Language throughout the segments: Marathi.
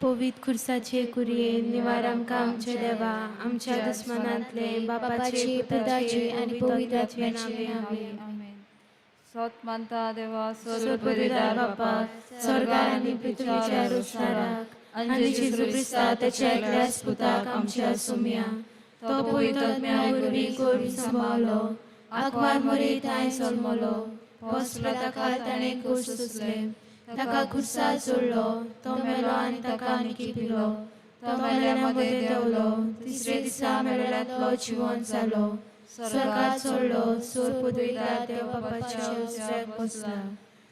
पवित्र खुर्साचे कुरये निवार आमकां आमचे देवा आमच्या दुस्मनांतले बापाचे पुताचे आनी पवित्र आत्म्याचे नावे सत मानता देवा सर्वोपरीदार बापाक स्वर्गार आनी पृथ्वीच्या रोस्ताराक आनी जेजू क्रिस्ता त्याच्या एकल्या पुताक आमच्या सुम्या तो पवित्र आत्म्या वरवीं कोरी सांबाळलो आकवार मरे थाय सोलमलो पोसला ताका ताणें कोस सुचले ताका खुर्सार सोडलो तो मेलो आनी ताका आनी पिलो तो मेल्याना मध्ये देवलो तिसरे दिसा मेलेल्यांतलो जिवंत जालो स्वर्गात सोडलो सोर पदविदार देव बापाच्या उजव्याक बसला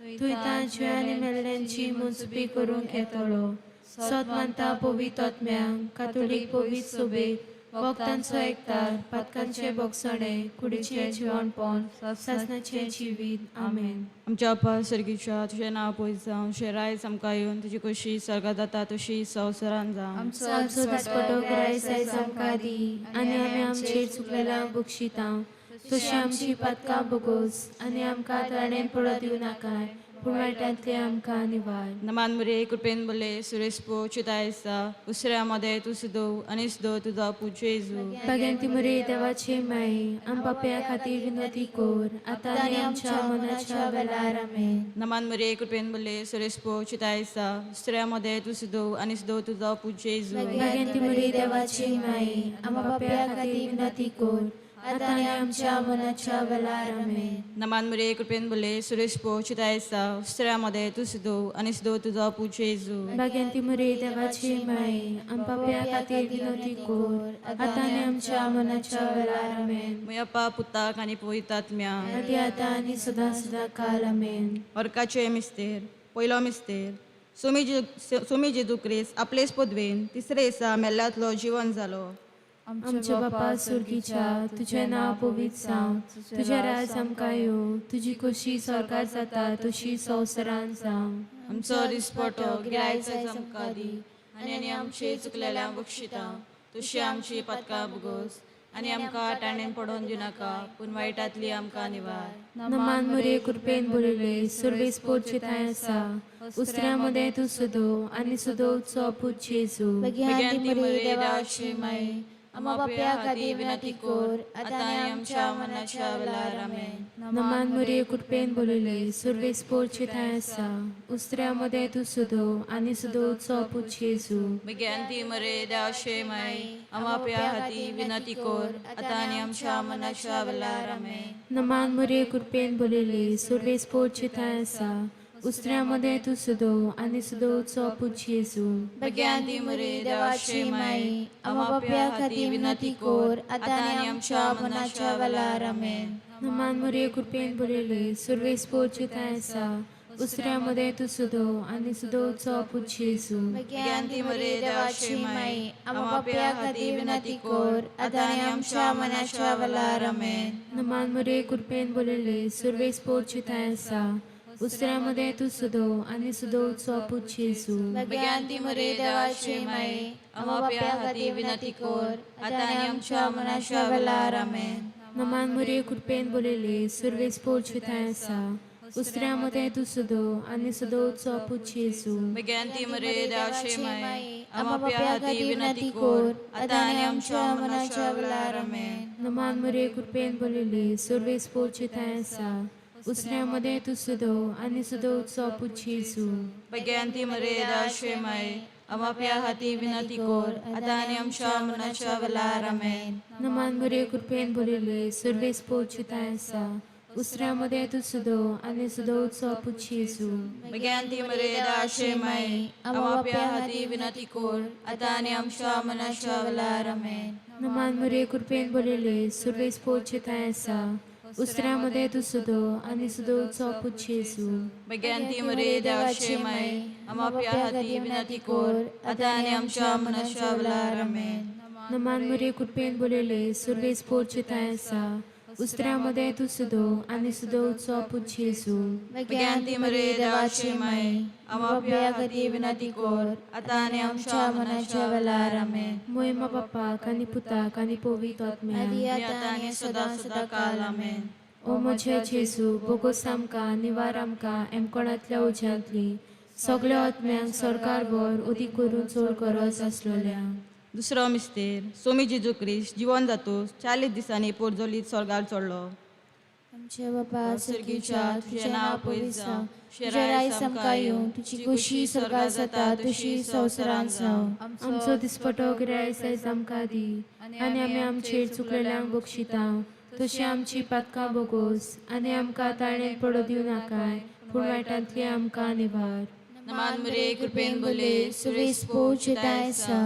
थंय जिवांनी मेल्ल्यांची मुजबी करूंक येतलो सत मानता पवित्र आत्म्यांक कातोलीक पवित्र सोबेत भक्तांचो एकतार पातकांचे बोगसणे कुडीचे जिवणपण सासणाचे जिवीत आमेन. आमच्या बापा सर्गीच्या तुझें नांव पयस जावं तुझें रायज आमकां येवन तुजी कशी स्वर्गात जाता तशी संवसारान जावं आमचो दिसपटो गिरायस आयज आमकां दी आनी आमी आमचेर चुकलेल्यांक बक्षिता तशी आमची पातकां बोगोस आनी आमकां ताणें पडत दिवं नाकाय पूण वायटांतले आमकां निवार. नमान मुरे कृपेन बोले सुरेश पो चितायसा उसऱ्या मध्ये तू सुदो आनी सुदो तुझा पूज येजू भगवंती मरे देवाचे माई आम पाप्या खातीर विनवती कोर आतां आनी आमच्या मनाच्या वेळार आमेन. नमान मुरे कृपेन बोले सुरेश पो चितायसा उसऱ्या मध्ये तू सुदो आनी सुदो तुझा पूज येजू भगवंती मरे देवाचे माई आम पाप्या खातीर विनवती कोर आतां आनी आमच्या मनाच्या वेळार आमेन. नमान मुरे कृपेन बोले सुरेश पो चितायसा उसऱ्या मध्ये तू सुदो आनी सुदो तुझा पूज येजू भगवंती मरे देवाचे माई आम पाप्या खातीर विनवती कोर आतां आनी आमच्या मनाच्या वेळार आमेन. मुयप्पा पुताक आनी पवित्र आत्म्या आदी आतां आनी सदां सदां काल आमेन. अर्काचे मिस्तेर पयलो मिस्तेर सोमी जेजू क्रिस्त आपलेच पदवेन तिसरे दिसा मेल्ल्यांतलो जिवन जालो. आमच्या बापा सुर्गीच्या तुझें नांव पवित्र जावं तुझें राज आमकां येवं तुजी कशी स्वर्गार जाता तशी संवसारान जावं. आमचो दिसपटो गिरायज आयज आमकां दी आनी आमचे चुकलेल्यांक बक्षिता तशी आमची पातकां बुगोस आनी आमकां ताणें पडोवन दिवं नाका पूण वायटांतली आमकां निवार. नमान मरे कृपेन बोलिल्ले सुरवेस पोटचे थंय आसा उसऱ्या मध्ये तूं सुदो आनी सुदो उत्सव पूज जेजू भगवंती मरे देवाची माई आमा पाप्या खातीर विनंती कोर आतां आनी आमच्या मनाच्या वेळार आमेन. नमान मरे कृपेन बोलिल्ले सुरवेस पोटचे थंय आसा उसऱ्या मध्ये तूं सुदो आनी सुदो उत्सव पूज जेजू भगवंती मरे देवाची माई आमा पाप्या खातीर विनंती कोर आतां आनी आमच्या मनाच्या वेळार आमेन. नमान मरे कृपेन बोलिल्ले सुरवेस पोटचे थंय आसा उसऱ्या मध्ये तूं सुदो आनी सुदो उत्सव पूज जेजू भगवंती मरे देवाची माई आमा पाप्या खातीर विनंती कोर आतां आनी आमच्या मनाच्या वेळार आमेन. नमान मरे कृपेन बोलिल्ले सुरवेस पोटचे थंय आसा उसऱ्या मध्ये तूं सुदो आनी सुदो उत्सव पूज जेजू भगवंती मरे देवाची माई आमा पाप्या खातीर विनंती कोर आतां आनी आमच्या मनाच्या वेळार आमेन. नमान मरे कृपेन बोलिल्ले सुरवेस पोटचे थंय आसा उसऱ्या मध्ये तूं सुदो आनी सुदो उत्सव पूज जेजू भगवंती मरे देवाची माई आमा पाप्या खातीर विनंती कोर आतां आनी आमच्या मनाच्या वेळार आमेन. नमान मरे कृपेन बोलिल्ले सुरवेस पोटचे थंय आसा उसऱ्या मध्ये तूं सुदो आनी सुदो उत्सव पूज जेजू भगवंती मरे देवाची माई आमा पाप्या खातीर विनंती कोर आतां आनी आमच्या मनाच्या वेळार आमेन. नमान मरे कृपेन बोलिल्ले सुरवेस पोटचे थंय आसा उसऱ्या मध्ये तूं सुदो आनी सुदो उत्सव पूज जेजू भगवंती मरे देवाची माई आमा पाप्या खातीर विनंती कोर आतां आनी आमच्या मनाच्या वेळार आमेन. नमान मरे कृपेन बोलिल्ले सुरवेस पोटचे थंय आसा उसऱ्या मध्ये तूं सुदो आनी सुदो उत्सव पूज जेजू भगवंती मरे देवाची माई आमा पाप्या खातीर विनंती कोर आतां आनी आमच्या मनाच्या वेळार आमेन. नमान मरे कृपेन बोलिल्ले सुरवेस पोटचे थंय आसा उसऱ्या मध्ये तूं सुदो आनी सुदो उत्सव पूज जेजू भगवंती मरे देवाची माई आमा पाप्या खातीर विनंती कोर आतां आनी आमच्या मनाच्या वेळार आमेन. नमान मरे कृपेन बोलिल्ले सुरवेस पोटचे थंय आसा उसऱ्या मध्ये तूं सुदो आनी सुदो उत्सव पूज जेजू भगवंती मरे देवाची माई आमा पाप्या खातीर विनंती कोर आतां आनी आमच्या मनाच्या वेळार आमेन. मोहिमा बापाक आनी पुताक आनी पवित्र आत्म्याक आतां आनी सदां सदां काल आमेन. ओ म्हजे जेजू बोगोस आमकां निवार आमकां एमकोणांतल्या उज्यांतली सगळ्या आत्म्यांक सरकार वर उदीक करून चड गरज आसलेल्या. दुसरो मिस्तेर सोमी जेजू क्रिस्त जिवन जातूस 40 दिसांनी पोरजोलीत स्वर्गार चडलो. आमचे बाबा सर्गीच्या तुझे नाव पवित्र जावं, तुझे रायस आमकां येवं, तुझी कुशी स्वर्गार जाता तशी संवसारांत जावं. आमचो दिसपटो गिरायस आयज आमकां दी, आनी आमी आमचेर चुकलेल्यांक बक्षिता तशी आमची पातकां बोगोस, आनी आमकां ताळणेत पडो दिवं नाकाय, पूण वायटांतली आमकां निवार. नमान मरे कृपेन बोले सुरेश पोच दायसा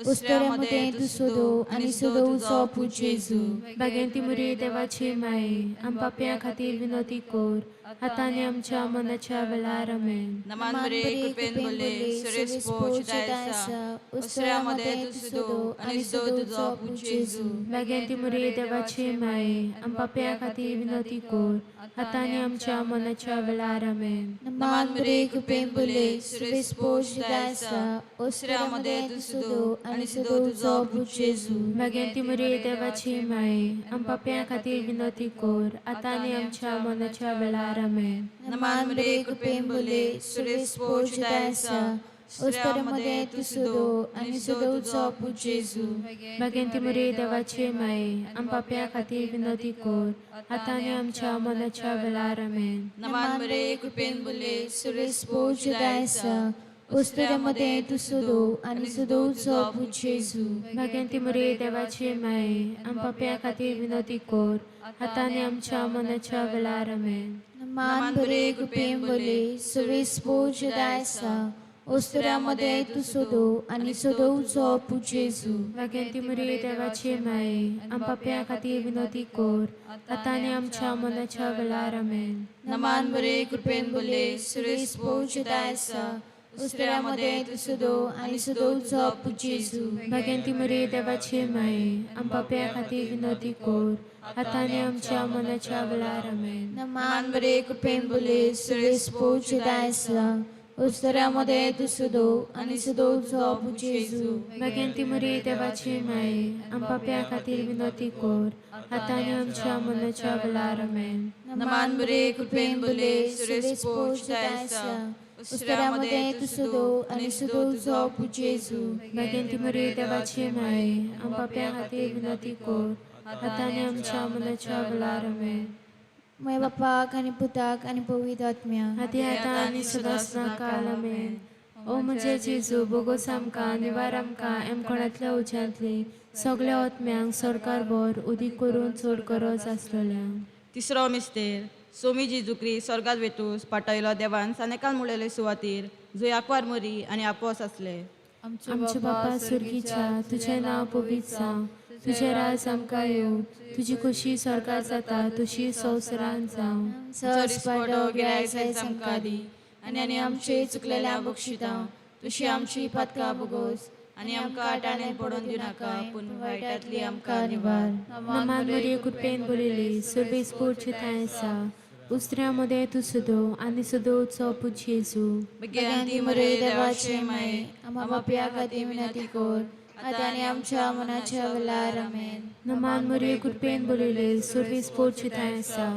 उस्तऱ्यामध्ये तू सोदो आनी सोदो उजो पूज जेजू. बागेंती मुरी देवाची माये, आम पाप्यां खातीर विनोदी कोर, आतांनी आमच्या मनाच्या वेळार आमेन. नमान मरे कृपेन बोले सुरेश पोच दायसा उस्त्र्यामध्ये तू सुदो आणि सुदो तुझो पूज जेजू. बागेंती मुरी देवाची माये, आम पाप्यां खातीर विनोदी कोर, आतांनी आमच्या मनाच्या वेळार आमेन. नमान मरे कृपेन बोले सुरेश पोच दायसा उस्त्र्यामध्ये तू सुदो आणि सुदो तुझो पूज जेजू. बागेंती मुरी देवाची माये, आम पाप्यां खातीर विनोदी कोर, आतांनी आमच्या मनाच्या वेळार आमेन. नमान मरे कृपेन बोले सुरेश पोच दायसा उस्त्र्यामध्ये तू सुदो आणि सुदो तुझो पूज जेजू. बागेंती मुरी देवाची माये, आम पाप्यां खातीर विनोदी कोर, आतांनी आमच्या मनाच्या वेळार आमेन. नमान मरे कृपेन बोले सुरेश पोच दायसा उस्त्र्यामध्ये तू सुदो आणि सुदो तुझो पूज जेजू. बागेंती मुरी देवाची माये, आम पाप्यां खातीर विनोदी कोर, आतांनी आमच्या मनाच्या वेळार आमेन. नमान मरे कृपेन बोले सुरेश पोच दायसा उस्त्र्यामध्ये तू सुदो आणि सुदो तुझो पूज जेजू. बागेंती मुरी देवाची माये, आम पाप्यां खातीर विनोदी कोर, आतांनी आमच्या मनाच्या वेळार आमेन. नमान मरे कृपेन बोले सुरेश पोच दायसा उस्त्र्यामध्ये तू सुदो आणि सुदो तुझो पूज जेजू. बागेंती मुरी देवाची माये, आम पाप्यां खातीर विनोदी कोर, आतांनी आमच्या मनाच्या वेळार आमेन. नमान मरे कृपेन बोले सुरेश पोच दायसा उस्त्र्यामध्ये तू सुदो आणि सुदो तुझो पूज जेजू. बागेंती मुरी देवाची माये, आम पाप्यां खातीर विनोदी कोर, आतांनी आमच्या मनाच्या वेळार आमेन. नमान मरे कृपेन बोले सुरेश पोच दायसा उस्त्र्यामध्ये तू सुदो आणि सुदो तुझो पूज जेजू. बागेंती मुरी देवाची माये, आम पाप्यां खातीर विनोदी कोर, आतांनी आमच्या मनाच्या वेळार आमेन. मय बापाक आनी पुताक आनी पवित्र आत्म्या, आदी आतां आनी सदांच काल आमेन. ओ म्हजे जेजू, बोगोस आमकां निवार आमकां एमकोणांतल्या उज्यांतली सगळ्या आत्म्यांक सरकार वर उदीक करून चड गरज आसलेल्या. तिसरो मिस्तेर सोमी जेजू क्रिस्त स्वर्गात वेतूस पाटयलो देवान सानेकान मुळयले सुवातेर जंय आंकवार मरी आनी आपोस आसले. आमचे बापा सुर्गीच्या तुझें नांव पवित्र जावं, तुझे राज आमकां येवं, तुजी खुशी स्वर्गार जाता तशी संवसारांत जावं. दिसपटो गिरायस आयज आमकां दी, आनी आमचे चुकलेल्यांक बक्षिता तशी आमची पातकां बोगोस, आनी आमकां ताळणेत पडोवन दिवं नाका, पूण वायटांतली आमकां निवार. नमान मरी कृपेन बोलिल्ली सुरवेस पोच आसा उस्त्र्यामध्ये तू सुदो आणि सुदो उत्सव पूज जेजू. बेगियाती मरे देवाचे माये, आम्हा पाप्या खातीर विनंती कोर, आतां आनी आमच्या मनाच्या वेळार आमेन. नमान मरी कृपेन बोलिल्ली सुरवेस पोच आसा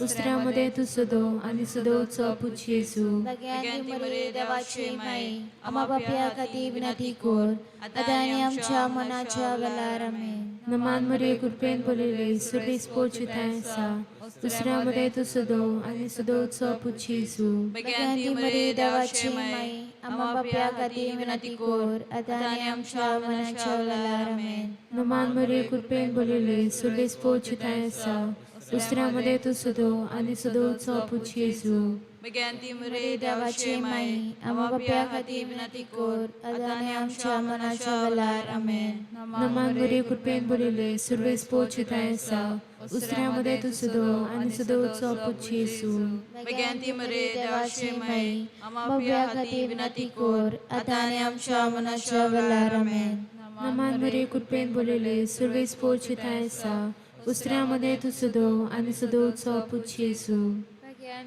उस्त्र्यामध्ये तू सुदो आणि सुदो उत्सव पूज जेजू. बेगियाती मरे देवाचे माये, आम्हा पाप्या खातीर विनंती कोर, आतां आनी आमच्या मनाच्या वेळार आमेन. नमान मरी कृपेन बोलिल्ली सुरवेस पोच आसा उस्त्र्यामध्ये तू सुदो आणि सुदो उत्सव पूज जेजू. बेगियाती मरे देवाचे माये, आम्हा पाप्या खातीर विनंती कोर, आतां आनी आमच्या मनाच्या वेळार आमेन. नमान मरी कृपेन बोलिल्ली सुरवेस पोच आसा उस्त्र्यामध्ये तू सुदो आणि सुदो उत्सव पूज जेजू. बेगियाती मरे देवाचे माये, आम्हा पाप्या खातीर विनंती कोर, आतां आनी आमच्या मनाच्या वेळार आमेन. नमान मरी कृपेन बोलिल्ली सुरवेस पोच आसा उस्त्र्यामध्ये तू सुदो आणि सुदो उत्सव पूज जेजू. बेगियाती मरे देवाचे माये, आम्हा पाप्या खातीर विनंती कोर, आतां आनी आमच्या मनाच्या वेळार आमेन. नमान मरी कृपेन बोलिल्ली सुरवेस पोच आसा उस्त्र्यामध्ये तू सुदो आणि सुदो उत्सव पूज जेजू.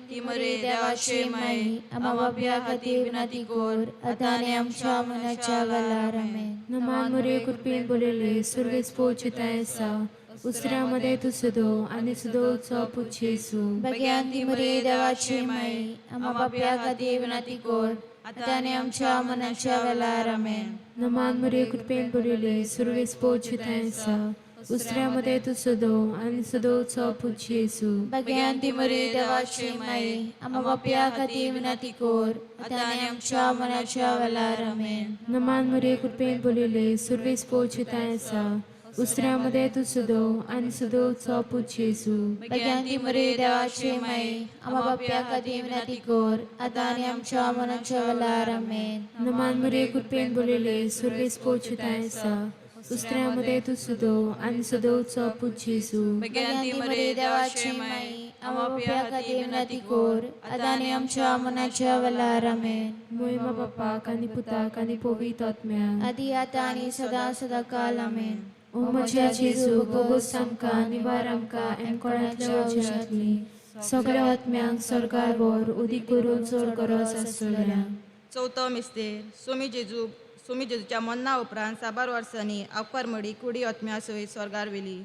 ती मरे देवाचे माये, आम्हा पाप्या खातीर विनंती कोर, आतां आनी आमच्या मनाच्या वेळार आमेन. नमान मरी कृपेन बोलिल्ली सुरवेस पोच आसा उस्त्र्यामध्ये तू सुदो आणि सुदो उत्सव पूज जेजू. बेगियाती मरे देवाचे माये, आम्हा पाप्या खातीर विनंती कोर, आता आनी आमच्या मनाच्या वेळार आमेन. नमान मरे कृपेन बरिले सुरवेस पोचितायसा उस्त्र्यामध्ये तू सदो आणि सदोचा पूज येसू भगवंती मरे देवाची माई आम्हा पाप्या खातीर विनंती कर. आता आनी आमच्या मनाच्या वेळार आमेन. नमान मरे कृपेन बरिले सुरवेस पोचितायसा उस्त्र्यामध्ये तू सदो आणि सदोचा पूज येसू भगवंती मरे देवाची माई आम्हा पाप्या खातीर विनंती कर. आता आनी आमच्या मनाच्या वेळार आमेन. नमान मरे कृपेन बरिले सुरवेस पोचितायसा उस्त्र्यामध्ये तू सदो आणि सदोचा पूज येसू भगवंती मरे देवाची माई आम्हा पाप्या खातीर विनंती कर. आता आनी आमच्या मनाच्या वेळार आमेन. मोहिमा बापाक आणि पुताक आणि पवित्र आत्म्याक आदी आता आनी सदा सदा काल आमेन. ओ म्हज्या जेजू बोगोस आमकां निवार आमकां एम कोणातल्या वचनांतली सगळ्या आत्म्यांक सरकार वर उदीक करून चड गरज आसतल्या. चवथो मिस्तेर सोमी जेजूच्या मन्ना उपरांत 6 वर्सांनी आंकवार मडी कुडी आत्म्या सयत स्वर्गार वेली.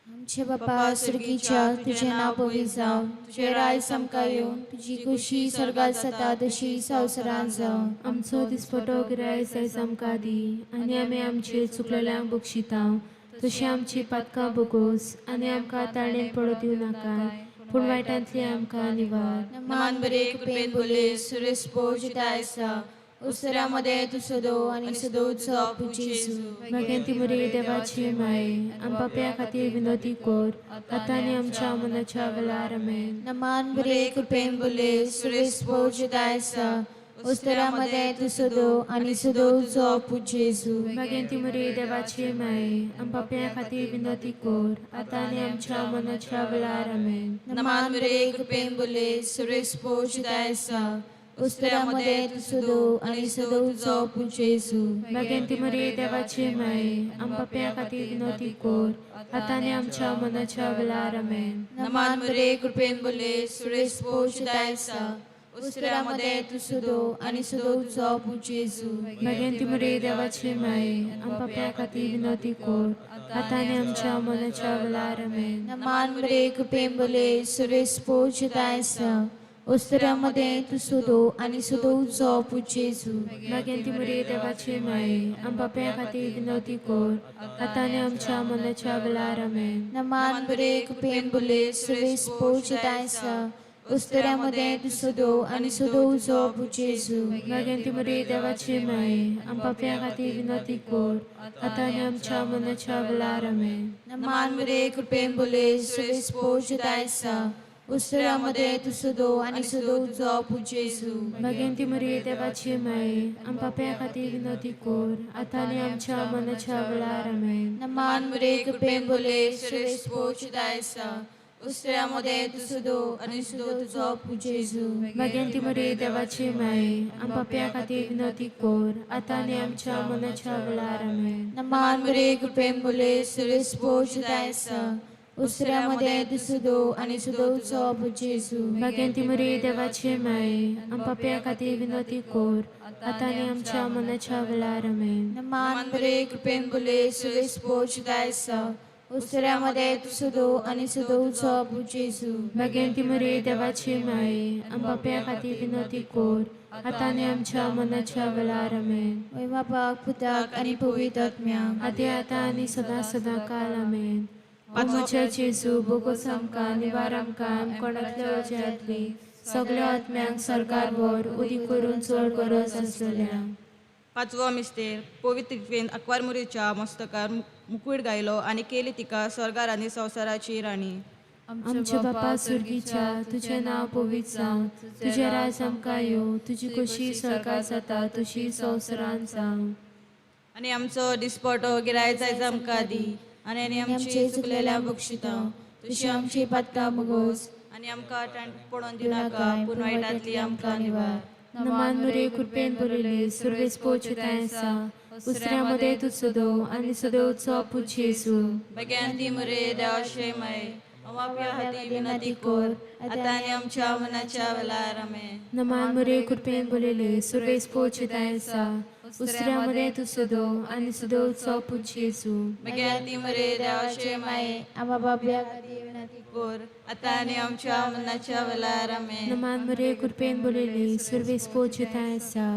आमचे बापा सुर्गीच्या तुझे नाव पवित्र जावं. तुझे राय समका येवन तुझी खुशी स्वर्गात जाता तशी संवसारांत जावं. आमचो दिसपटो गिराय जायस आमकां दी आनी आमी आमचे चुकलेल्यांक बक्षिता तशी आमची पातकां बोगोस आनी आमकां ताळणेन पडत दिवं नाकाय पूण वायटांतली आमकां निवार. नमान बरे कृपेन बोले सुरेश पोजितायसा उस्त्र्यामध्ये तू सदो आणि सदोचा पूज येसू. भगवंती मरे देवाची माय आम पाप्या खातीर विनंती कर आता आनी आमच्या मनाच्या वेळार आमेन. नमान बरे कृपेन बोले सुरेश पोजितायसा उस्त्र्यामध्ये तू सदो आणि सदोचा पूज येसू. भगवंती मरे देवाची माय आम पाप्या खातीर विनंती कर आता आनी आमच्या मनाच्या वेळार आमेन. नमान बरे कृपेन बोले सुरेश पोजितायसा उस्त्र्यामध्ये तू सदो आणि सदोचा पूज येसू. भगवंती मरे देवाची माय आम पाप्या खातीर विनंती कर आता आनी आमच्या मनाच्या वेळार आमेन. नमान बरे कृपेन बोले सुरेश पोजितायसा उस्त्र्यामध्ये तू सदो आणि सदोचा पूज येसू. भगवंती मरे देवाची माय आम पाप्या खातीर विनंती कर आता आनी आमच्या मनाच्या वेळार आमेन. नमान बरे कृपेन बोले सुरेश पोजितायसा उस्त्र्यामध्ये तू सदो आणि सदोचा पूज येसू. भगवंती मरे देवाची माय आम पाप्या खातीर विनंती कर आता आनी आमच्या मनाच्या वेळार आमेन. नमान बरे कृपेन बोले सुरेश पोजितायसा उस्त्र्यामध्ये तू सदो आणि सदोचा पूज येसू. भगवंती मरे देवाची माय आम पाप्या खातीर विनंती कर आता आनी आमच्या मनाच्या वेळार आमेन. नमान बरे कृपेन बोले सुरेश पोजितायसा उस्त्र्यामध्ये तू सदो आणि सदोचा पूज येसू. भगवंती मरे देवाची माय आम पाप्या खातीर विनंती कर आता आनी आमच्या मनाच्या वेळार आमेन. नमान बरे कृपेन बोले सुरेश पोजितायसा उस्त्र्यामध्ये तू सदो आणि सदोचा पूज येसू. भगवंती मरे देवाची माय आम पाप्या खातीर विनंती कर आता आनी आमच्या मनाच्या वेळार आमेन. नमान बरे कृपेन बोले सुरेश पोजितायसा उस्त्र्यामध्ये तू सदो आणि सदोचा पूज येसू. भगवंती मरे देवाची माय आम पाप्या खातीर विनंती कर आता आनी आमच्या मनाच्या वेळार आमेन. नमान बरे कृपेन बोले सुरेश पोजितायसा उस्त्र्यामध्ये तू सदो आणि सदोचा पूज येसू. भगवंती मरे देवाची माय आम पाप्या खातीर विनंती कर आता आनी आमच्या मनाच्या वेळार आमेन. वै बापाक पुताक आणि पवित्र आत्म्याक आदी आता आनी सदा सदा काल आमेन. ओ म्हज्या जेजू बोगोस आमकां निवार आमकां कोणातल्या वजांतली सगळ्या आत्म्यांक सरकार वर उदी करून चड गरज आसतल्या. 5वो मिस्तेर पवित्र कृपेन आंकवार मुरीच्या मस्तकार मुकुट गायलो आनी केली तिका स्वर्गार आनी संवसाराची राणी. आमच्या बापा सुर्गीच्या तुझें नांव पवित्र जावं तुझें राज आमकां येवं तुजी कशी सरकार जाता तशी संवसारांत जावं. आनी आमचो दिसपटो गिराय जायज आमकां दी आनी आमची चुकलेल्या बक्षिता तुझी आमची पातकां बोगोस आनी आमकां पडोवन दिनाका पूण वायटांतली आमकां निवार. नमान मरे कृपेन बरिले सुरवेस पोचितायसा उस्त्र्यामध्ये तू सदो आणि सदोचा पूज येसू. भगवंती मरे देवाचे माय आम्हा हाती विनंती कर आता आनी आमच्या मनाच्या वेळार आमेन. नमान मरे कृपेन बरिले सुरवेस पोचितायसा उस्त्र्यामध्ये तू सदो आणि सदोचो पूज येसू भगवंती मरे देवाचे माये आम्हा बाब्या खातीर विनंती कोर आता आणि आमच्या मनाच्या वेळार आमेन. नमान मरे कृपेन बोलिले सर्वेस पोचताय आसा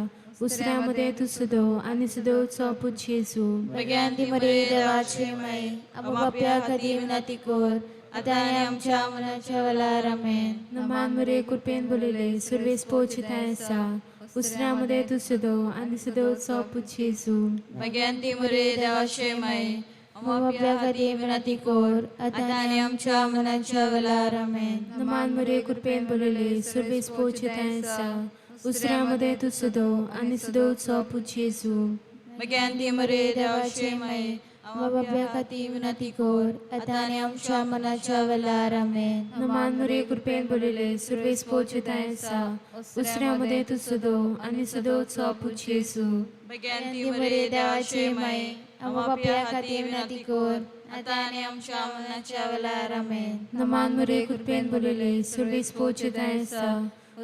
उस्त्र्यामध्ये तू सदो आणि सदोचो पूज येसू भगवंती मरे देवाचे माये आम्हा बाब्या खातीर विनंती कर आता आणि आमच्या मनाच्या वेळार आमेन. नमान मरे कृपेन बोलिले सर्वेस पोचताय आसा उस्त्र्यामध्ये तू सदो आणि सदोचो पूज येसू भगवंती मरे देवाचे माये आम्हा बाब्या खातीर विनंती कर आता आणि आमच्या मनाच्या वेळार आमेन. नमान मरे कृपेन बोलिले सर्वेस पोचताय आसा उस्त्र्यामध्ये तू सदो आणि सदोचो पूज येसू भगवंती मरे देवाचे माये आम्हा बाब्या खातीर विनंती कर आता आणि आमच्या मनाच्या वेळार आमेन. नमान मरे कृपेन बोलिले सर्वेस पोचताय आसा उस्त्र्यामध्ये तू सदो आणि सदोचो पूज येसू भगवंती मरे देवाचे माये आम्हा बाब्या खातीर विनंती कर आता आणि आमच्या मनाच्या वेळार आमेन. नमान मरे कृपेन बोलिले सर्वेस पोचताय आसा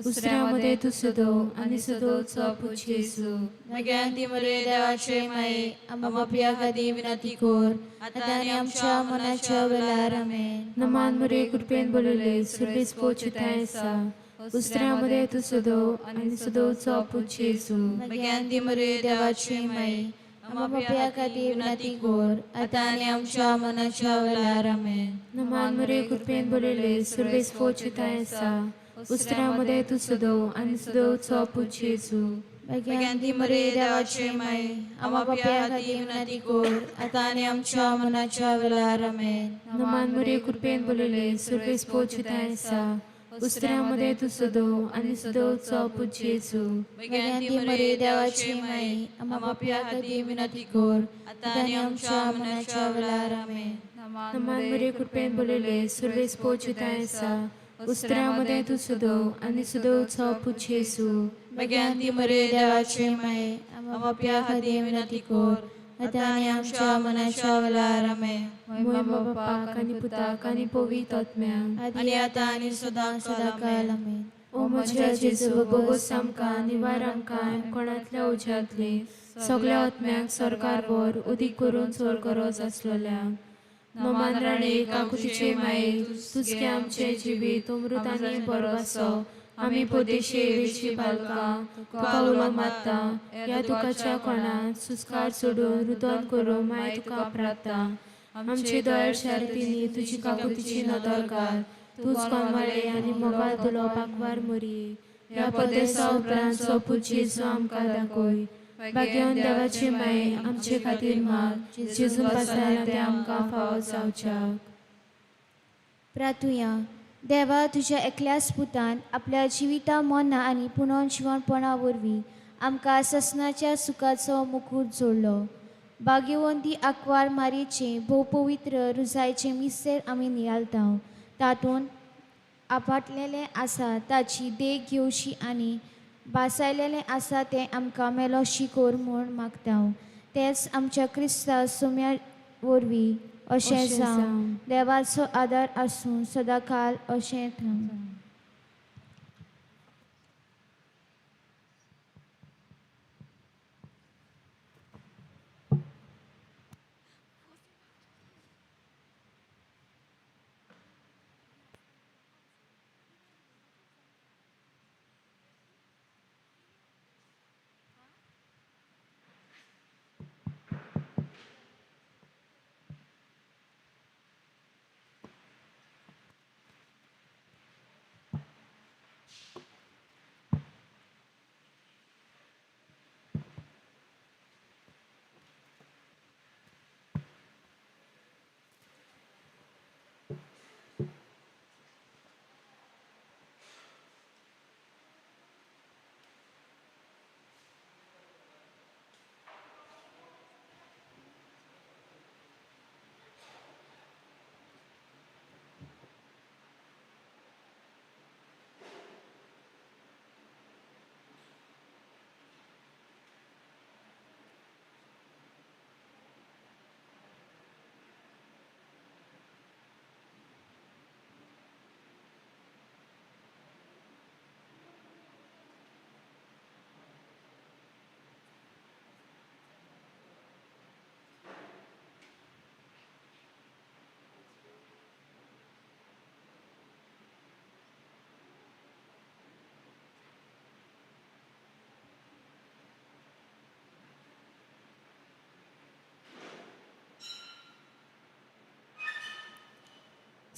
उस्त्र्यामध्ये तू सदो आणि सदोचो पूज येसू भगवंती मरे देवाचे माये आम्हा बाब्या खातीर विनंती कर आता आणि आमच्या मनाच्या वेळार आमेन. नमान मरे कृपेन बोलिले सर्वेस पोचताय आसा उस्त्र्यामध्ये तू सदो आणि सदोचो पूज येसू भगवंती मरे देवाचे माये आम्हा बाब्या खातीर विनंती कर आता आणि आमच्या मनाच्या वेळार आमेन. नमान मरे कृपेन बोलिले सर्वेस पोचताय आसा उस्त्र्यामध्ये तू सदो आणि सदोचो पूज येसू भगवंती मरे देवाचे माये आम्हा बाब्या खातीर विनंती कर आता आणि आमच्या मनाच्या वेळार आमेन. नमान मरे कृपेन बोलिले सर्वेस पोचताय आसा उस्त्र्यामध्ये तू सदो आणि सदोचो पूज येसू भगवंती मरे देवाचे माये आम्हा बाब्या खातीर विनंती कर आता आणि आमच्या मनाच्या वेळार आमेन. नमान मरे कृपेन बोलिले सर्वेस पोचताय आसा उस्त्र्यामध्ये तू सदो आणि सदोचो पूज येसू भगवंती मरे देवाचे माये आम्हा बाब्या खातीर विनंती कर आता आणि आमच्या मनाच्या वेळार आमेन. महिमा बापाक आणि पुताक आणि पवित्र आत्म्याक आदी आता आणि सदा काळ आमेन. ओ म्हज्या जेजू बोगोस आमकां निवार आमकां कोणातल्या ओझ्यांतले सगळ्या आत्म्यांक सरकार वर उदीक करून चोर गरज आसलेल्यांक नमान राणे काकुतीचे माये तुझके आमचे जिवीत अमृत आनी बरवासो आमी पोदेशे वेची बालकां तुका उलो मारता ह्या दुखाच्या कोणात सुस्कार सोडून रुदन करून माय तुका प्रार्थना आमचे दयाळ शारितीनी तुजी काकुतीची नदर घाल तूच कोमाळे आनी मोगाल तुलो पाकवार मरी ह्या पदेसा उपरांत पूज जेजू आमकां दाखय भाग्यवान देवाचे माये आमचे खातीर माग जेजून पासल्यान ते आमकां फावो जावच्याक. प्रार्थुया. देवा तुज्या एकल्याच पुतान आपल्या जिविता मना आनी पुनर्जीवनपणा वरवीं आमकां ससनाच्या सुखाचो मुकूट जोडलो. भाग्यवंती आंकवार मारयेचे भोवपवित्र रुजायचे मिसेर आमी नियालता तातूंत आपाटलेले आसा ताची देख घेवची आनी बासायलेले आसा ते आमकां मेलोशी कोर म्हूण मागता. तेच आमच्या क्रिस्ता सुम्या वरवीं अशें जावं देवाचो आदार आसूं सदांकाळ अशें थांब.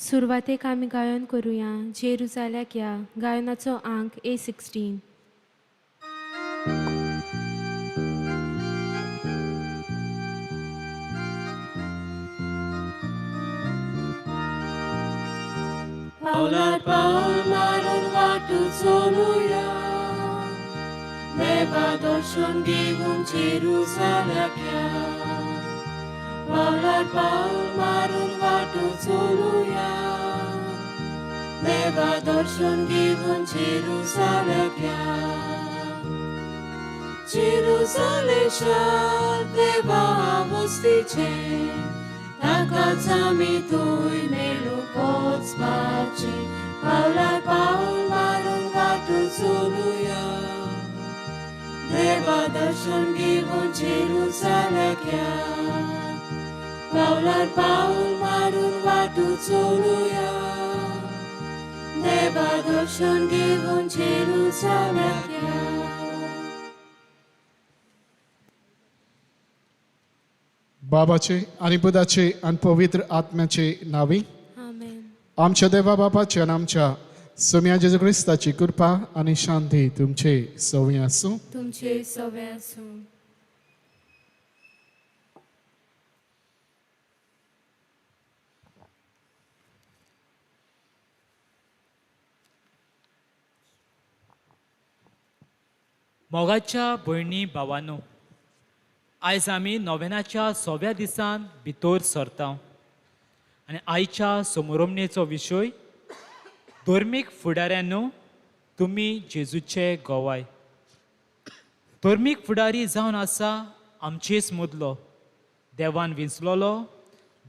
सुरवातेक आमी गायन करुया जेरुजाल्याक या गायनाचो अंक A16. Paular Paul marun watu soluya Deva doshon givun Jerusalem ya Paular Paul marun watu soluya Deva doshon givun Jerusalem ya Jerusalem shal Deva awostiche Takach आमी तुय मेळू पोचपाचे पावलार पाऊल मारून वाटू चलुया देवा दर्शन घेवन जेरुसालेम या पावलार पाऊल मारून वाटू चलुया देवा दर्शन घेवन जेरुसालेम या बाबाचे आणि पुताचे आणि पवित्र आत्म्याचे नावी आमेन. आमच्या देवा बापाचे आणि आमच्या सोम्या जेजू ख्रिस्ताची कृपा आणि शांती तुमचे सवय असो. तुमचे सवे आसूं. मोगाच्या भयणी भावांनो, आयज आमी नोवेनाच्या 6व्या दिसान भितर सरता आनी आयच्या समोरमणेचो विशय धर्मीक फुडाऱ्यांनो तुमी जेजूचे गोवाय. धर्मीक फुडारी जावन आसा आमचेच मदलो देवान विंचलोलो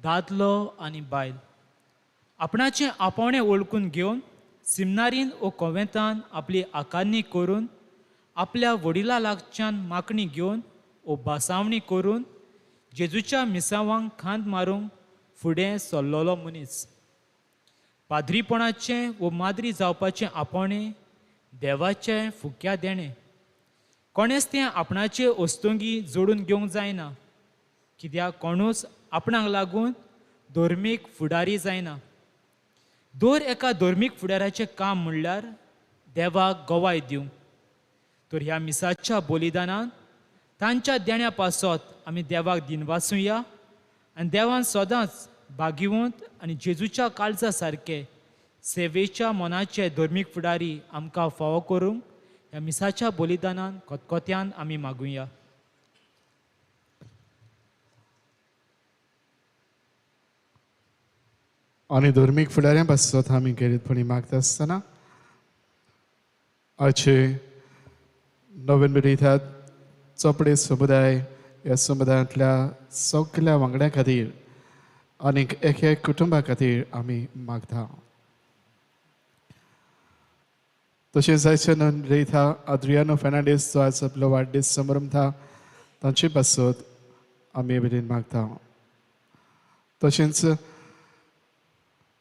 दादलो आनी बायल. आपणाचें आपोवणें वळखून घेवन सिमनारीन वो कोवेंतान आपली आकारणी करून आपल्या वडिला लागच्यान मागणी घेवन ओ बासावणी करून जेजूच्या मिसावांक खांद मारूंक फुडें सरलोलो मनीस. पाद्रीपणाचें वो माद्री जावपाचें आपोवणें देवाचें फुक्या देणें. कोणेच तें आपणाचे ओस्तोंगी जोडून घेवंक जायना, कित्याक कोणूच आपणाक लागून धर्मीक फुडारी जायना. दर एका धर्मीक फुडाऱ्याचें काम म्हणल्यार देवाक गोवाय दिवंक. तर ह्या मिसाच्या बलिदानान तांच्या देण्या पासत आमी देवाक दिनवासूया आनी देवान सदांच भागिवंत आनी जेजूच्या काळजा सारके सेवेच्या मनाचे धर्मीक फुडारी आमकां फावो करूंक ह्या मिसाच्या बलिदानान कोतकोत्यान आमी मागुया. आणि धर्मीक फुडाऱ्यां पासत आमी खेरीतपणी मागता आसतना आयचे नवीन विरितात चोपडे समुदाय ह्या समुदायांतल्या सगळ्या वांगड्यां खातीर आनीक एक कुटुंबा खातीर आमी मागता. तशेंच आयचे रयता आद्रियानो फेर्नांडीस जो आज आपलो वाडदीस समारंभता तांचे पासत आमी मेरेन मागता. तशेंच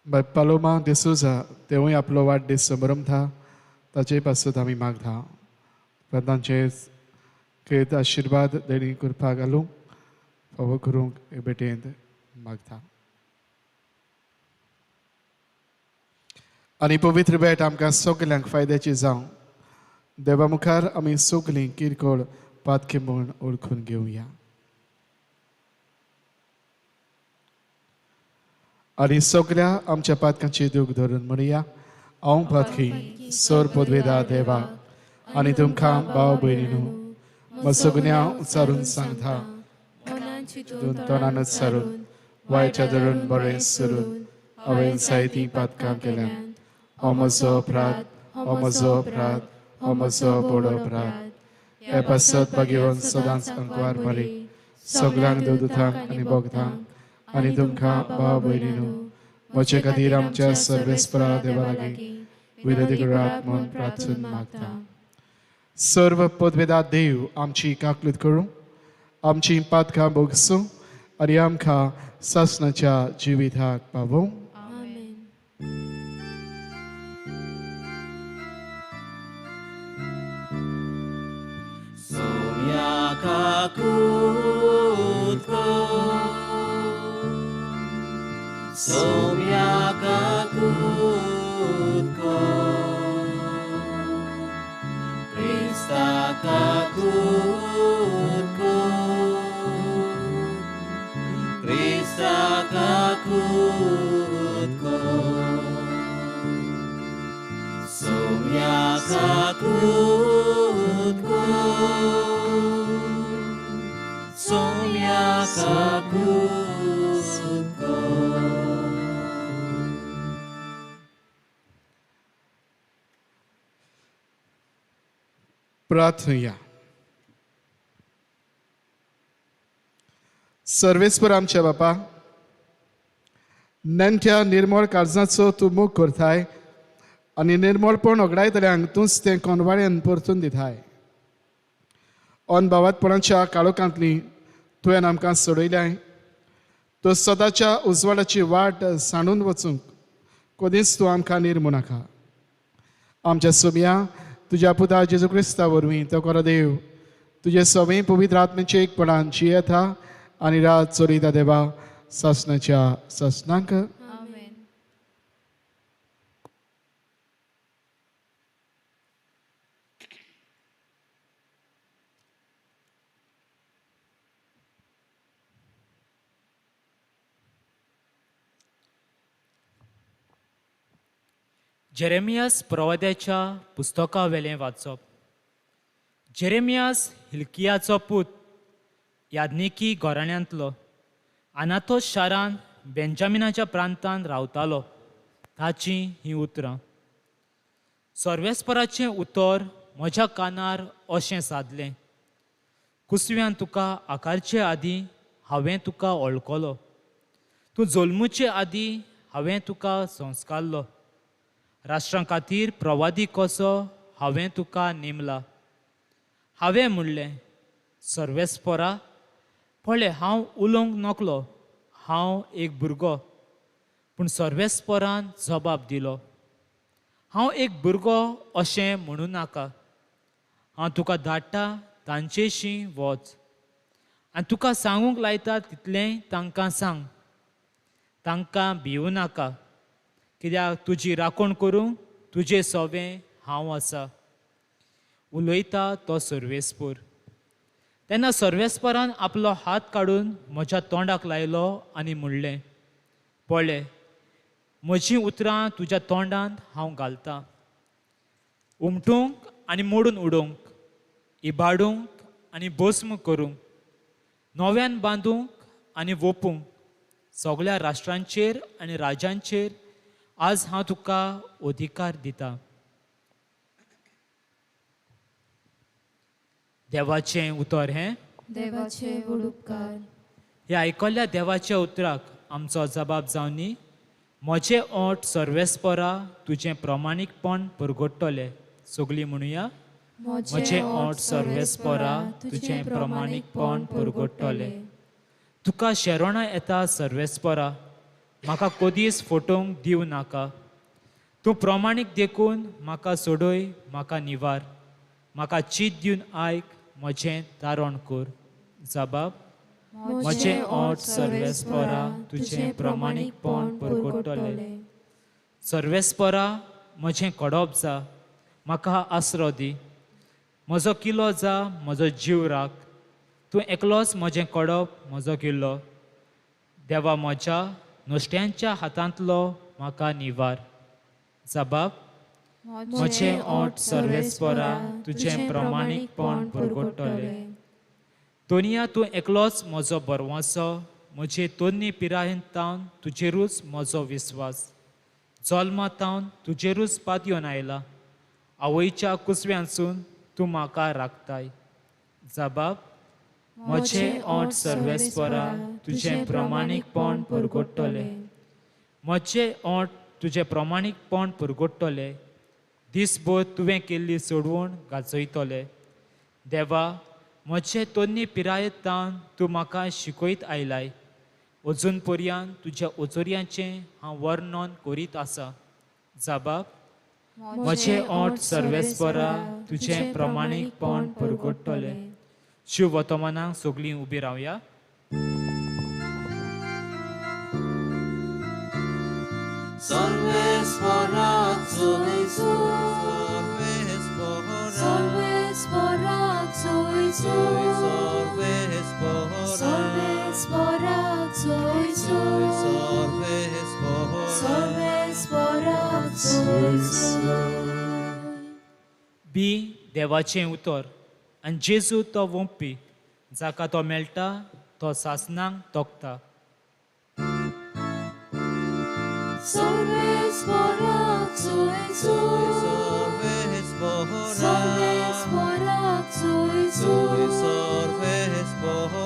बाय पालोमा डिसोजा तेवूय आपलो वाडदीस समारंभता ताचे पासत आमी मागता. तांचे खेत आशिर्वाद देणी करपा घालूंक फावो करूंक हे भेटेंत मागता. आनी पवित्र भेट आमकां सगल्यांक फायद्याची जावं देवा मुखार आमी सगलीं किरकोळ पातकी म्हूण ओळखून घेवया. आनी सगळ्या आमच्या पातकांची दूख धरून म्हणया. हांव पातकी सर पदवेदा देवा आनी तुमकां भाव भयणीनो सगळ्या उचारून सांगता तोंडानच सारून वायच्या धरून बरें सरून हांवें जायतीं पातकां केल्यान हो म्हजो अपराध हो म्हजो अपराध हो म्हजो बडो अपराध. हे पासत भाग्यवान सदांच अंकवार मारी सगळ्यांक देवदूतांक आनी भक्तांक आनी तुमकां भाव भयणीनो म्हजे खातीर आमच्या सर्वेस्परा देवा लागीं विनती करात म्हूण प्रार्थना मागता. सर्व पदवेदार देव आमची काकलूत करूं आमची पातकां भोगसूं आनी आमकां सासणाच्या जिविताक पावूं. आमेन. Soumya kakutko सौम्याका कूदको क्रिस्ताका कूदको क्रिस्ताका कूदको सौम्याका कूदको सौम्याका कूदको प्रार्थना. सर्वेस्पर आमच्या बापा, नेणट्या निर्मळ काळजाचो तूं मोग करताय आनी निर्मळपण ओगडायतल्यांक तूंच तें कोनवाळ्यान परतून दिताय. अनभावातपणाच्या काळोखांतली तुवें आमकां सोडयल्याय. तो सदाच्या उजवाडाची वाट सांडून वचूंक कधीच तूं आमकां निर्मू नाका. आमच्या सोम्या तुज्या पुता जेजू क्रिस्ता वरवीं तो खरो देव तुजे सवय पवित्र आत्म्याचे एकपणान जियेता आनी रात चलयता देवा सासणाच्या सासणांक. आमेन. जेरेमियास प्रवाद्याच्या पुस्तका वेलें वाचप. जेरेमियास हिल्कियाचो पूत याज्ञिकी घराण्यांतलो आनातोस शारान बेंजामिनाच्या प्रांतांत रावतालो. ताची हीं उतरां. सर्वेस्पराचें उतर म्हज्या कानार अशें सादलें. कुसव्यान तुका आकारचे आदीं हांवें तुका वळखलो. तूं जल्मुचे आदीं हांवें तुका संस्कारलो. राष्ट्रां खातीर प्रवादी कसो हांवें तुका नेमला. हांवें म्हणलें, सर्वेस्परा, पळय हांव उलोवंक नकलो, हांव एक भुरगो. पूण सर्वेस्परान जबाब दिलो, हांव एक भुरगो अशें म्हणूं नाका. हांव तुका धाडटा तांचेशी वच आनी तुका सांगूंक लायता तितलें तांकां सांग. तांकां भिवूं नाका, कित्याक तुजी राखण करूंक तुजें सवें हांव आसा. उलयता तो सर्वेस्पर. तेन्ना सर्वेस्परान आपलो हात काडून म्हज्या तोंडाक लायलो आनी म्हणलें, पळय म्हजीं उतरां तुज्या तोंडांत हांव घालतां. उमटूंक आनी मोडून उडोवंक, इबाडूंक आनी भस्म करूंक, नव्यान बांदूंक आनी ओपूंक, सगळ्या राष्ट्रांचेर आनी राज्यांचेर आज हांव तुका अधिकार दितां. देवाचें उतर हें. देवाचे व्हड उपकार. ह्या आयकल्ल्या देवाच्या उतराक आमचो जबाब जावनी. म्हजें ओठ सर्वेस्परा तुजें प्रमाणीकपण परगडटलें. सगळीं म्हणुया, म्हजें ओठ सर्वेस्परा तुजें प्रमाणीकपण परगडटलें. तुका शेरोणां येता सर्वेस्परा, म्हाका कधीच फटोवंक दिवं नाका. तूं प्रमाणीक देखून म्हाका सोडय, म्हाका निवार. म्हाका चीत दिवन आयक, म्हजें तारण कर. जबाब, म्हजें ओठ सर्वेस्परा तुजें प्रमाणीकपण परगडटलें. सर्वेस्परा, म्हजें कडप जा, म्हाका आसरो दी. म्हजो किल्लो जा, म्हजो जीव राख. तूं एकलोच म्हजें कडप, म्हजो किल्लो. देवा, म्हज्या नुस्त्यांच्या हातांतलो म्हाका निवार. जबाब, म्हजें ओठ सर्वेस्परा तुजें प्रमाणीकपण परगडटलें. तोनिया तूं एकलोच म्हजो बरवंसो. म्हजे तोन्नी पिरायेंतावन तुजेरूच म्हजो विस्वास. जल्मातावन तुजेरूच पातयेवन आयला. आवयच्या कुसव्यांसून तूं म्हाका राखताय. जबाब, म्हजें ओठ सर्वेस्परा तुजें प्रमाणीकपण परगडटलें. म्हजें ओठ तुजें प्रमाणीकपण परगडटलें. दिसभर तुवें केल्ली सोडवण गाजयतलें. देवा, म्हजे तोन्नी पिरायेंतावन तूं म्हाका शिकयत आयलाय. अजून पर्यंत तुज्या ओचोऱ्यांचें हांव वर्णन करीत आसा. जबाब, म्हजें ओठ सर्वेस्परा तुजें प्रमाणीकपण परगडटलें. शिव वर्तमानाक सगळीं उबी रावया. Sorvespora Zoizo, Sorvespora Sorvespora Zoizo, Sorvespora Zoizo, Sorvespora Zoizo. बी देवाचें उतर आनी जेजू तो वंपी जाका तो मेळटा तो सासणांक तोखता. Sorvespora Zoizo, Sorvespora Zoizo, Sorvespora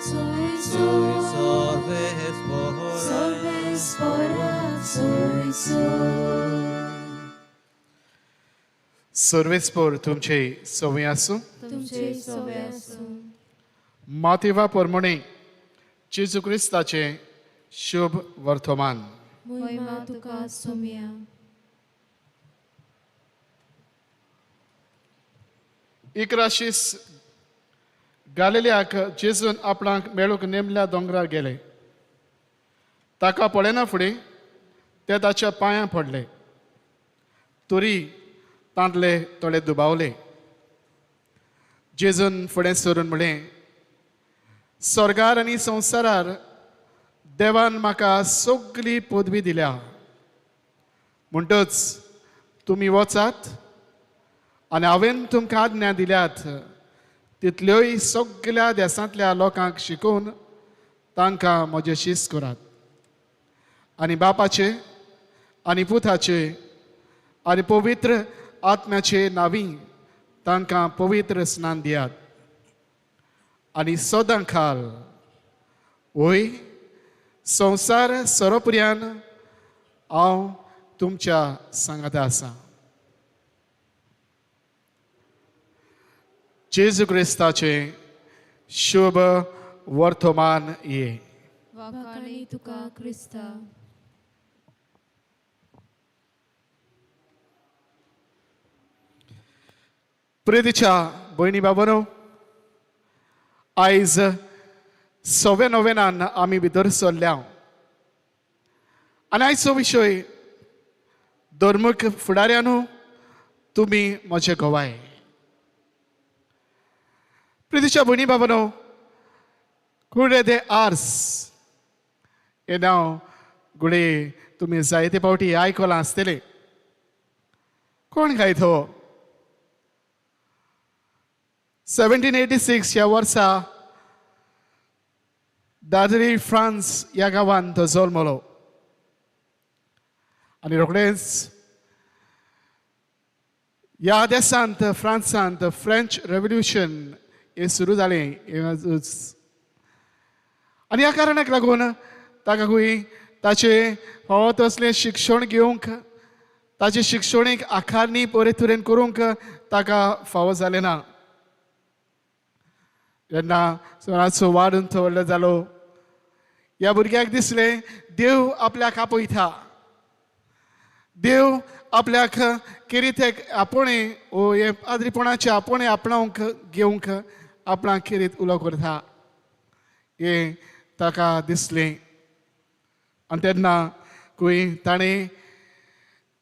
Zoizo, Sorvespora Zoizo. सर्वेस्पोर तुमचे सवय आसूं. तुमचे सवय आसूं. मातेवा पोरमणे जेजू क्रिस्ताचे शुभ वर्तमान. महिमा तुका सोम्या. इकराशीस गालिल्याक जेजून आपणाक मेळूंक नेमल्या दोंगरार गेले. ताका पळयना फुडें ते ताच्या पांयां पडले. तरी तांतले थोडे दुबावले. जेजून फुडें सरून म्हणलें, स्वर्गार आनी संवसारार देवान म्हाका सगळी पदवी दिल्या. म्हणटच तुमी वचात आनी हांवें तुमकां आज्ञा दिल्यात तितल्योय सगळ्या देसांतल्या लोकांक शिकोवन तांकां म्हजे शिश्य करात. आनी बापाचे आनी पुताचे आनी पवित्र आत्म्याचे नांवी तांकां पवित्र स्नान दियात. आनी सदां काल वय संवसार सोरोपर्यान हांव तुमच्या सांगाता आसा. जेजू क्रिस्ताचे शुभ वर्तमान ये. वाखाणी तुका क्रिस्ता. प्रितीच्या भयणी बाबांनो, आयज 6व्या नोवेनान आमी भितर सरल्या आनी आयचो विशय धर्मीक फुडाऱ्यानो तुमी म्हजे गोवाय. प्रितीच्या भयणी बाबांनो, कुडे दे आर्स हे नांव गुडे तुमी जायते फावटी आयकलां आसतलें. कोण गाय तो? 1786 ह्या वर्सा दादरी फ्रांस ह्या गांवांत तो जल्मलो. आनी रोखडेंच ह्या देशांत फ्रांसांत फ्रेंच रेव्होल्युशन हे सुरू जालें. आनी ह्या कारणाक लागून ताका खंय ताचे फावो तसलें शिक्षण घेवंक ताचे शिक्षणीक आकारणी बरे तरेन करूंक ताका फावो जालें ना. जेन्ना सणाचो वाडून तो व्हडलो जालो, ह्या भुरग्याक दिसलें देव आपल्याक आपयता. देव आपल्याक किरीत आपणे हे आदरीपणाचे आपणे आपणावंक घेवंक आपणाक किरीत उलो करता हे ताका दिसलें. आनी तेन्ना खंय ताणें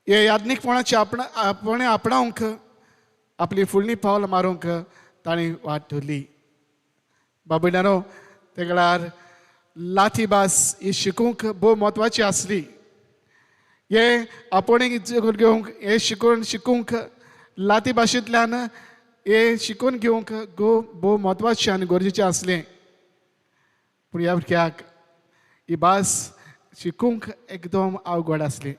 हे याज्ञीकपणाचे आपणे आपणावंक आपली फुडलीं पावल मारूंक ताणें वाट धरली. बाबयल्यानो, ते वेळार लाती भास ही शिकूंक भोव म्हत्वाची आसली. हे आपणे घेवंक हे शिकूंक लाती भाशेंतल्यान हे शिकून घेवंक भोव म्हत्वाचें आनी गरजेचें आसलें. पूण ह्या भुरग्याक ही भास शिकूंक एकदम अवघड आसली.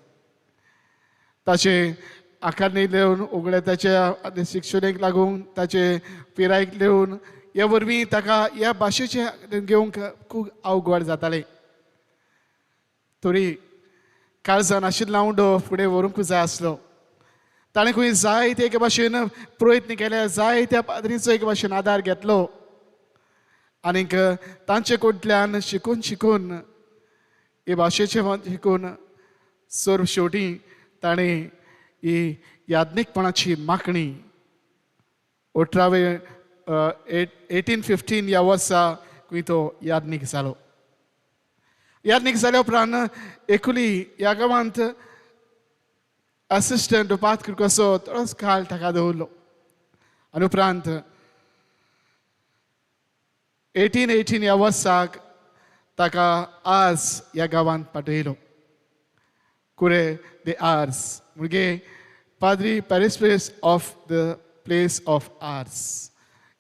ताचे आकारणी लेवन उगडे ताच्या शिक्षणेक लागून ताचे पिरायेक लेवन ह्या वरवीं ताका ह्या भाशेचें घेवंक खूब अवघड जातालें. तरी काळजान आशिल्लो उंडो फुडें व्हरूंक जाय आसलो. ताणें खंय जायते एके भाशेन प्रयत्न केले, जायत्या पाद्रीचो एके भाशेन आदार घेतलो. आनीक तांचे कडल्यान शिकून हे भाशेचें शिकून सर शेवटी ताणें ही याज्ञीकपणाची मागणी 1815 ह्या वर्सा खंय तो याज्ञीक जालो. यादनीक जाल्या उपरांत एकुली ह्या गांवांत असिस्टंट उपाधीक्षक कसो थोडोच काळ ताका दवरलो आनी उपरांत 1818 ह्या वर्साक ताका आज ह्या गांवांत पाठयलो. कुरे दे आर्स म्हणजे पाद्री parish priest of the place of Ars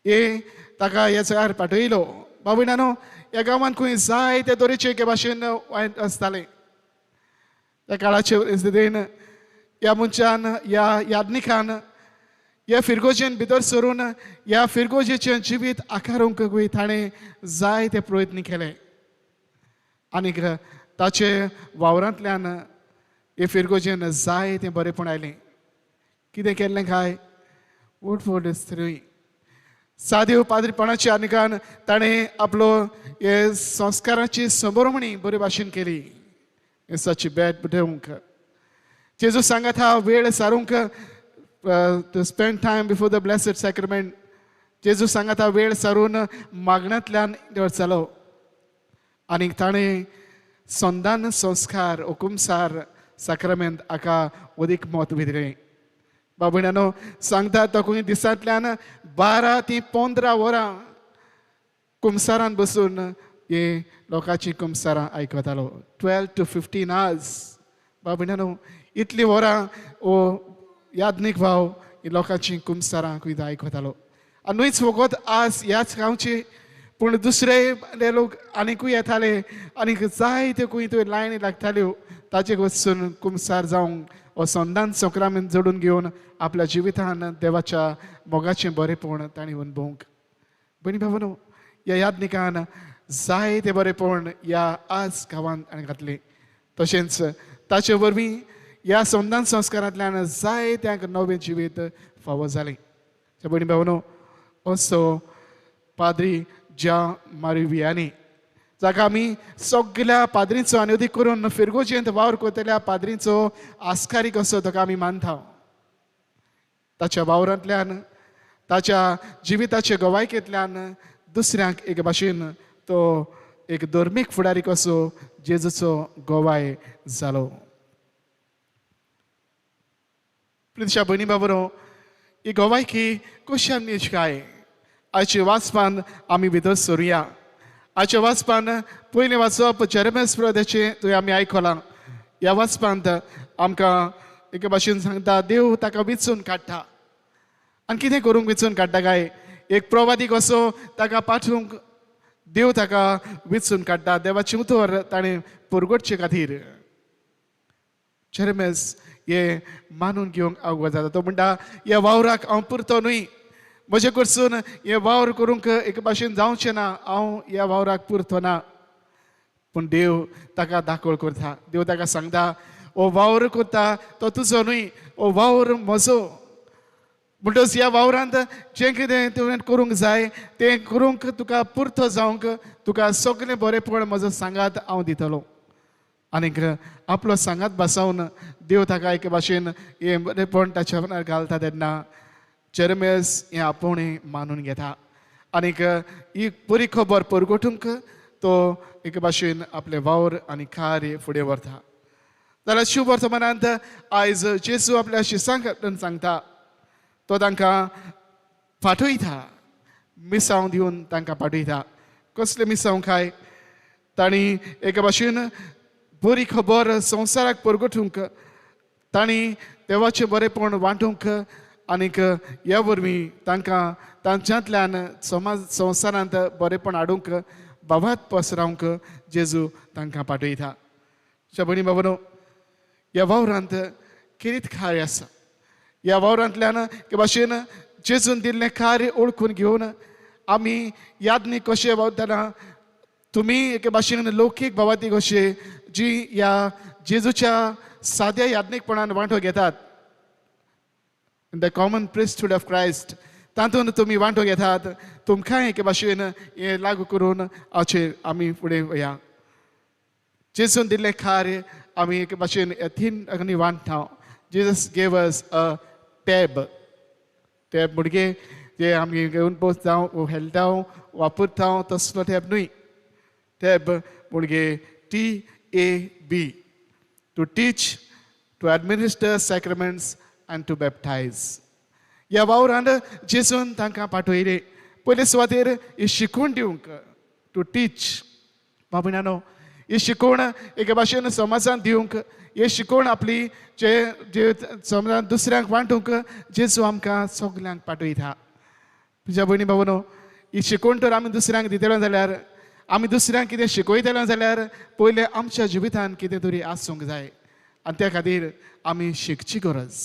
हे ताका ह्या जाग्यार पाठयलो. बाबूनानो ह्या गांवांत खंय जाय ते तरेचे एके भाशेन वायट आसताले. त्या काळाचे परिस्थितीन ह्या मनशान ह्या यादनिकान ह्या फिरगोजेन भितर सरून ह्या फिरगोजेचें जिवीत आकारूंक ताणें जाय ते प्रयत्न केले आनीक ताचे वावरांतल्यान हे फिरगोजेन जाय तें बरेंपण आयलें. कितें केल्लें काय vote for this three Sadev पाद्रीपणाच्या आनिकान ताणें आपलो हे संस्काराची संभरमणी बरे भाशेन केली. सच बॅट बुडवंक जेजू सांगात हा वेळ सारूंक to spend time before the blessed sacrament. जेजू सांगात हा वेळ सारून मागण्यांतल्यान वचलो आनीक ताणें संदान संस्कार हुकुमसार सॅक्रिमेंट हाका अदीक म्हत्व दिलें. बाबूण्यानो सांगता तो खंय दिसांतल्यान 12 ते 15 वरां कुमसारान बसून हे लोकांची कुमसारां आयकतालो. 12 to 15 hours. बाबूण्यानो इतली वरां ओ यादनीक भाव ही लोकांची कुमसारां खंय आयकतालो. आनी न्हूच फकत आज ह्याच गांवची पूण दुसरे लोक आनीकूय येताले आनीक जाय त्यो खंय त्यो लायनी लागताल्यो ताचे वचून कुमसार जावंक हो संदान संक्रामेंत जोडून घेवन आपल्या जिवितान देवाच्या मोगाचें बरेंपण तांणी अणभवंक. भयणी भावांनो ह्या यादनिकान जाय तें बरेंपण ह्या आज गांवांत ताणें घातलें. तशेंच ताचे वरवीं ह्या संदान संस्कारांतल्यान जाय त्यांक नवें जिवीत फावो जालें. भयणी भावांनो असो पाद्री ज्या मारिवियानी जाका आमी सगळ्या पाद्रींचो आनी अदीक करून फिरगोजेंत वावर करतल्या पाद्रींचो आस्कारी कसो ताका आमी मानता. ताच्या वावरांतल्यान ताच्या जिविताचे गवायकेंतल्यान दुसऱ्यांक एक भाशेन तो एक धर्मीक फुडारी कसो जेजूचो गोवाय जालो. प्रितीच्या भयणी बाबरो ही गोवायकी कशी आमी काय आयचे वाचपान आमी भितर सरुया. आयच्या वाचपान पयलें वाचप जेरेमिया प्रवक्त्याचें थंय आमी आयकलां. ह्या वाचपांत आमकां एके भाशेन सांगता देव ताका वेंचून काडटा आनी कितें करूंक वेंचून काडटा काय एक प्रवादी कसो ताका पाठवूंक देव ताका वेंचून काडटा. देवाचें उतर ताणें परगडचे खातीर जेरेमिया हे मानून घेवंक आवड जाता. तो म्हणटा ह्या वावराक हांव पुरतो न्हय म्हजे कडसून हे वावर करूंक एक भाशेन जावचें ना हांव ह्या वावराक पुरतो ना. पूण देव ताका दाखोळ करता. देव ताका सांगता हो वावर करता तो तुजो न्हय हो वावर म्हजो. म्हणटच ह्या वावरांत जें कितें तुवें करूंक जाय तें करूंक तुका पुरतो जावंक तुका सगळें बरेंपण म्हजो सांगात हांव दितलो. आनीक आपलो सांगात बसोवन देव ताका एक भाशेन हे बरेंपण ताच्या मनार घालता तेन्ना जेरेमिया हें आपोवणें मानून घेता आनीक ही बरी खबर परगटूंक तो एक भाशेन आपले वावर आनी कार्य फुडें व्हरता. जाल्यार शुभ वर्तमानांत आयज जेजू आपल्या शिसांक सांगता तो तांकां फाटयता मिसांव दिवन तांकां पाठयता. कसले मिसांव काय तांणी एक भाशेन बरी खबर संवसाराक परगटूंक तांणी देवाचें बरेंपण वांटूंक आनीक ह्या वरवीं तांकां तांच्यांतल्यान समाज संवसारांत बरेंपण हाडूंक बाबात पसरावंक जेजू तांकां पाठयता. भयणी बाबनो ह्या वावरांत कितें कार्य आसा. ह्या वावरांतल्यान के भाशेन जेजून दिल्लें कार्य ओळखून घेवन आमी यादनी कशें वावरतना तुमी एके भाशेन लौकीक भावाती कशे जी ह्या जेजूच्या साद्या यादनीकपणान वांटो घेतात in the common priesthood of Christ तातूंत तुमी वांटो घेतात तुमकांय एके भाशेन हें लागू करून हाचेर आमी फुडें वया. जेजून दिल्लें कार्य आमी एके भाशेन तीन अग्नी वांटता. Jesus gave us a tab. Tab म्हणजे जे आमी घेवन बसता हेलता वापरता तसलो टॅब न्हय. टॅब म्हणजे TAB, to teach, to administer sacraments and to baptize. ह्या वावरान जेसून तांकां पाठयले. पयले सुवातेर ही शिकवण दिवंक, टू टीच. बाबण्यानो, ही शिकवण एके भाशेन समाजान दिवंक, हे शिकवण आपली जे जे समाजान दुसऱ्यांक वांटूंक जेजू आमकां सगल्यांक पाठयता. तुज्या भयणी भावनो, ही शिकवण तर आमी दुसऱ्यांक दितलो जाल्यार, आमी दुसऱ्यांक कितें शिकयतलो जाल्यार पयले आमच्या जिवितान कितें तरी आसूंक जाय. आनी त्या खातीर आमी शिकची गरज.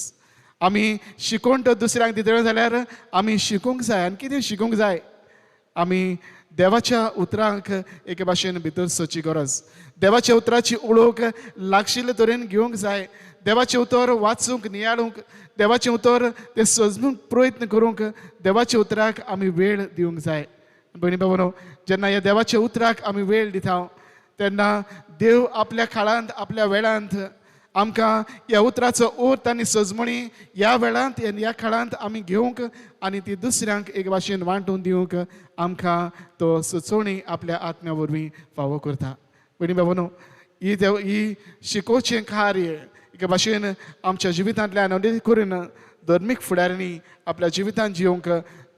आमी शिकवण तर दुसऱ्यांक दितलो जाल्यार आमी शिकूंक जाय. आनी कितें शिकूंक जाय? आमी देवाच्या उतरांक एके भाशेन भितर सरची गरज. देवाच्या उतराची ओळख लागशिल्ले तरेन घेवंक जाय. देवाचें उतर वाचूंक, नियाळूंक, देवाचें उतर तें समजूंक प्रयत्न करूंक देवाच्या उतराक आमी वेळ दिवंक जाय. भयणी भावनो, जेन्ना ह्या देवाच्या उतराक आमी वेळ दिता तेन्ना देव आपल्या काळांत, आपल्या वेळांत आमकां ह्या उतराचो अर्थ आनी सजमणी ह्या वेळांत, ह्या काळांत आमी घेवंक आनी ती दुसऱ्यांक एक भाशेन वांटून दिवंक आमकां तो सुचोवणी आपल्या आत्म्या वरवीं फावो करता. भयणी भावनो, ही शिकोवचें कार्य एके भाशेन आमच्या जिवितांतल्यान अनेक करून धर्मीक फुडाऱ्यांनी आपल्या जिवितांत जिवंक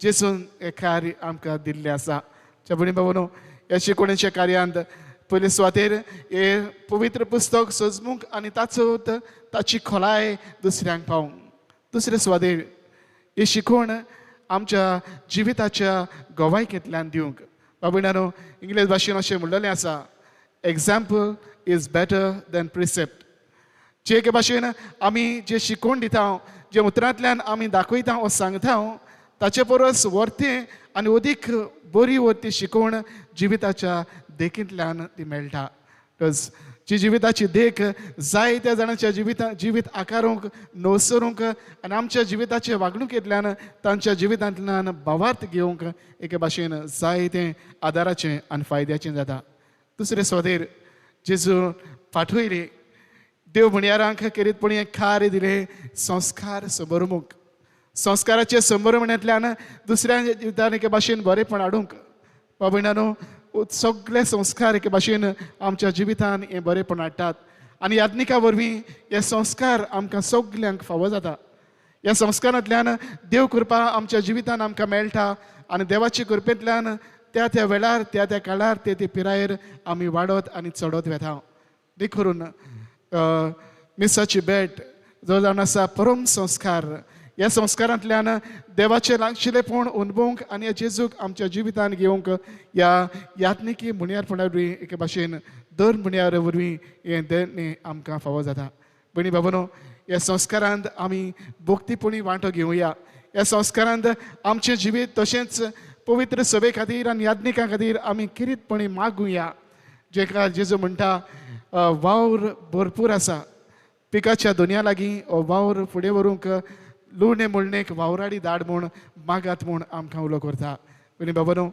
जेसून हें कार्य आमकां दिल्लें आसा. भयणी भावनो, ह्या शिकवणेच्या कार्यांत पयले सुवातेर हे पवित्र पुस्तक सजमूंक आनी ताची खोलाय दुसऱ्यांक पावूंक. दुसरे सुवातेर ही शिकवण आमच्या जिविताच्या गोवायकेंतल्यान दिवंक. बाबीणानो, इंग्लीश भाशेन अशें म्हणलेलें आसा, example is better than precept. जे एके भाशेन आमी जे शिकवण दिता, जे उतरांतल्यान आमी दाखयता वा सांगता, ताचे परस वर्तें आनी अदीक बरी वर्ती शिकवण जिविताच्या देखींतल्यान ती मेळटा. जी जिविताची देख जायत्या जाणांच्या जिवीत आकारूंक, नवसरूंक आनी आमच्या जिविताचे वागणुकेंतल्यान तांच्या जिवितांतल्यान भावार्थ घेवंक एके भाशेन जायतें आदाराचें आनी फायद्याचें जाता. दुसरे सुवातेर जेजू पाठयले, देव म्हणयारांक खेरीतपणी एक कार्य दिले, संस्कार सबरमूक. संस्काराचे संभ्रमणांतल्यान दुसऱ्या जिवितान एके भाशेन बरेपण हाडूंक. बाबीणानो, सगळे संस्कार एके भाशेन आमच्या जिवितान हे बरेपण हाडटात आनी याज्ञिका वरवीं हे संस्कार आमकां सगल्यांक फावो जाता. ह्या संस्कारांतल्यान देव कृपा आमच्या जिवितान आमकां मेळटा आनी देवाचे कृपेंतल्यान त्या त्या वेळार, त्या त्या काळार, ते ते पिरायेर आमी वाडत आनी चडत वेता. देखून करून मिसाची भेट जो जावन आसा परम संस्कार, ह्या संस्कारांतल्यान देवाचे लागशिल्लेपण अनुभवंक आनी ह्या जेजूक आमच्या जिवितान घेवंक ह्या यात्निकी मुण्यारपणा वरवीं एके भाशेन दर मुण्यार वरवीं हें देणें आमकां फावो जाता. भयणी भावनो, ह्या संस्कारांत आमी भोक्तीपणी वांटो घेवया. ह्या संस्कारांत आमचें जिवीत तशेंच पवित्र सभे खातीर आनी याज्ञिकां खातीर आमी किरीतपणी मागुया. जेका जेजू म्हणटा, वावर भरपूर आसा, पिकाच्या दोनया लागीं हो वावर फुडें व्हरूंक लुणे मुळणेक वावराडी धाड म्हूण मागात म्हूण आमकां उलो करता. भयणी भावनो,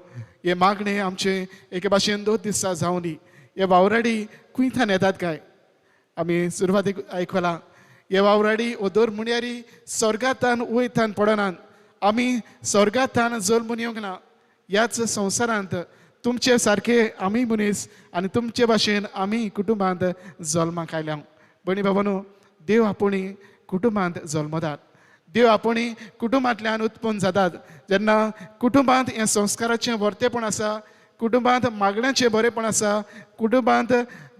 हे मागणे आमचे एके भाशेन 2 दिसा जावं दी. हे वावराडी खुंयथान येतात काय? आमी सुरवातेक आयकलां, हे वावराडी वो दर मुण्यारी स्वर्गांतान वयतान पडनात. आमी स्वर्गांतान जल्मून येवंक ना. ह्याच संवसारांत तुमचे सारके आमी मनीस आनी तुमचे भाशेन आमी कुटुंबांत जल्माक आयल्या. भयणी भावनो, देव आपुणी कुटुंबांत जल्मतात. देव आपुणी कुटुंबांतल्यान उत्पन्न जातात. जेन्ना कुटुंबांत हें संस्काराचें वर्तेपण आसा, कुटुंबांत मागण्याचें बरेपण आसा, कुटुंबांत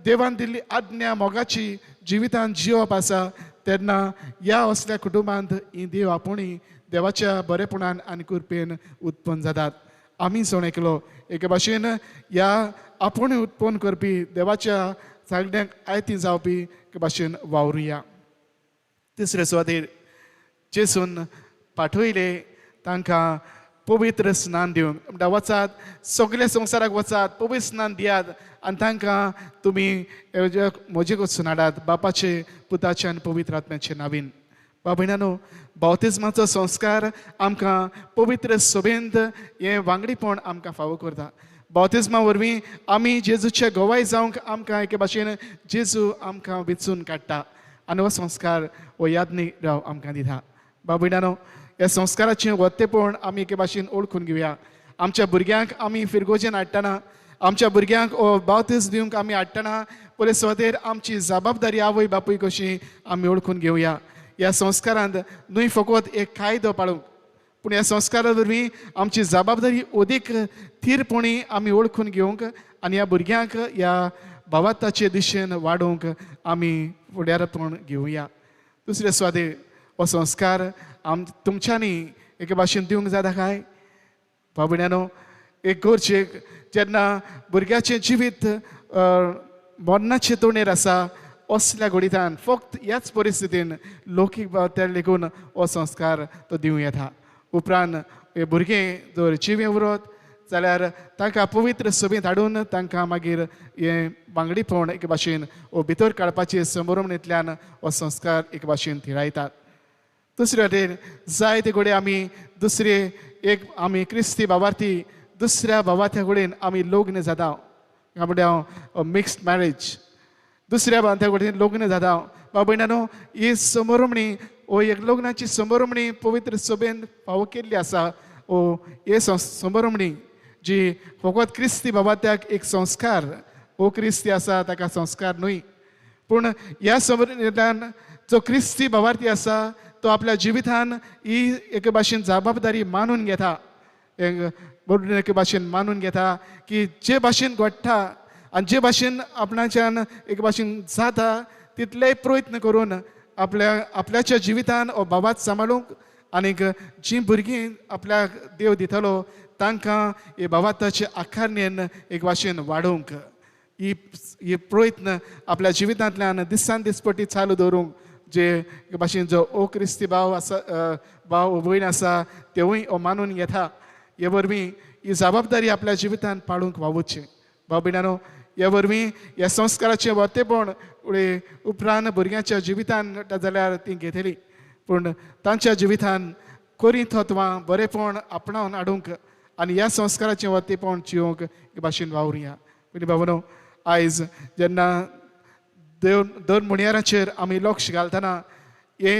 देवान दिल्ली आज्ञा मोगाची जिवितांत जिवप आसा, तेन्ना ह्या असल्या कुटुंबांत ही देव आपुणी देवाच्या बरेपणान आनी कृपेन उत्पन्न जातात. आमी सोणेकलो एके भाशेन ह्या आपुणी उत्पन्न करपी देवाच्या सांगण्याक आयती जावपी एके भाशेन वावरुया. तिसरे सुवातेर जेसून पाठयले तांकां पवित्र स्नान दिवंक. म्हणटा, वचात सगळे संवसाराक वचात, पवित्र स्नान दियात आनी तांकां तुमी म्हजे वचून हाडात, बापाचे, पुताचे आनी पवित्र आत्म्याचे नांवीन. भयणानो, बावतिजमाचो संस्कार आमकां पवित्र सभेंत हें वांगडीपण आमकां फावो करता. बावतिजमा वरवीं आमी जेजूचे गोवाय जावंक आमकां एके भाशेन जेजू आमकां वेंचून काडटा आनी हो संस्कार हो यादनी राव आमकां दिता. भयणानो, ह्या संस्काराचें वर्तेपण आमी एके भाशेन ओळखून घेवया. आमच्या भुरग्यांक आमी फिरगोजेन हाडटना, आमच्या भुरग्यांक बावतीज दिवंक आमी हाडटना पयले सुवातेर आमची जबाबदारी आवय बापूय कशी आमी ओळखून घेवया. ह्या संस्कारांत न्हय फकत एक कायदो पाळूंक, पूण ह्या संस्कारा वरवीं आमची जबाबदारी अदीक थीरपणी आमी ओळखून घेवंक आनी ह्या भुरग्यांक ह्या भावार्थाचे दिशेन वाडोवंक आमी फुडारपण घेवया. दुसरे सुवातेर हो संस्कार तुमच्यांनी एके भाशेन दिवंक जाता काय? भाव भयणानो, एक घरचेक जेन्ना भुरग्याचें जिवीत मरणाचे तोणेर आसा असल्या घडींतान फक्त ह्याच परिस्थितीन लौकीक भावत्याक लेगून हो संस्कार तो दिवं येता. उपरांत हे भुरगें जर जिवें उरत जाल्यार तांकां पवित्र सभेंत हाडून तांकां मागीर हे वांगडीपण एक भाशेन हो भितर काडपाचे संभ्रमणेंतल्यान हो संस्कार एक भाशेन थिरायतात. दुसरे वटेन जायते घडये आमी दुसरे एक आमी क्रिस्ती भावार्थी दुसऱ्या भावार्थ्या कडेन आमी लग्न जाता, म्हणटा मिक्स्ड मॅरेज, दुसऱ्या भावार्थ्या कडेन लग्न जाता. भाव भयणानो, ही संभ्रमणी हो एक लग्नाची संभ्रमणी पवित्र सभेन फावो केल्ली आसा. हो हे संभ्रमणी जी फकत क्रिस्ती भावार्थ्याक एक संस्कार, हो क्रिस्ती आसा ताका संस्कार न्हय, पूण ह्या संभ्रमणेंतल्यान जो क्रिस्ती भावार्थी आसा तो आपल्या जिवितान ही एक भाशेन जबाबदारी मानून घेता, एक भाशेन मानून घेता की जे भाशेन घडटा आनी जे भाशेन आपणाच्यान एक भाशेन जाता तितलेय प्रयत्न करून आपल्याच्या जिवितान हो भावात सांबाळूंक आनीक जीं भुरगीं आपल्याक देव दितलो तांकां हे भावार्थाचे आकारणेन एक भाशेन वाडोवंक ही प्रयत्न आपल्या जिवितांतल्यान दिसान दिसपटी चालू दवरूंक जे भाशेन जो ओ क्रिस्ती भाव आसा, भाव भयण आसा तेवूय हो मानून घेता. हे वरवीं ही जबाबदारी आपल्या जिवितान पाळूंक वावुचें. भाव भयणानो, ह्या वरवीं ह्या संस्काराचें वर्तेपण उपरांत भुरग्यांच्या जिवितान घडटा जाल्यार ती घेतली, पूण तांच्या जिवितान खरीं तत्वां बरेपण आपणावन हाडूंक आनी ह्या संस्काराचें वर्तेपण जियोंक हे भाशेन वावुरया. पयलीं भावनो, आयज जेन्ना दर मुणयाराचेर आमी लक्ष घालतना हे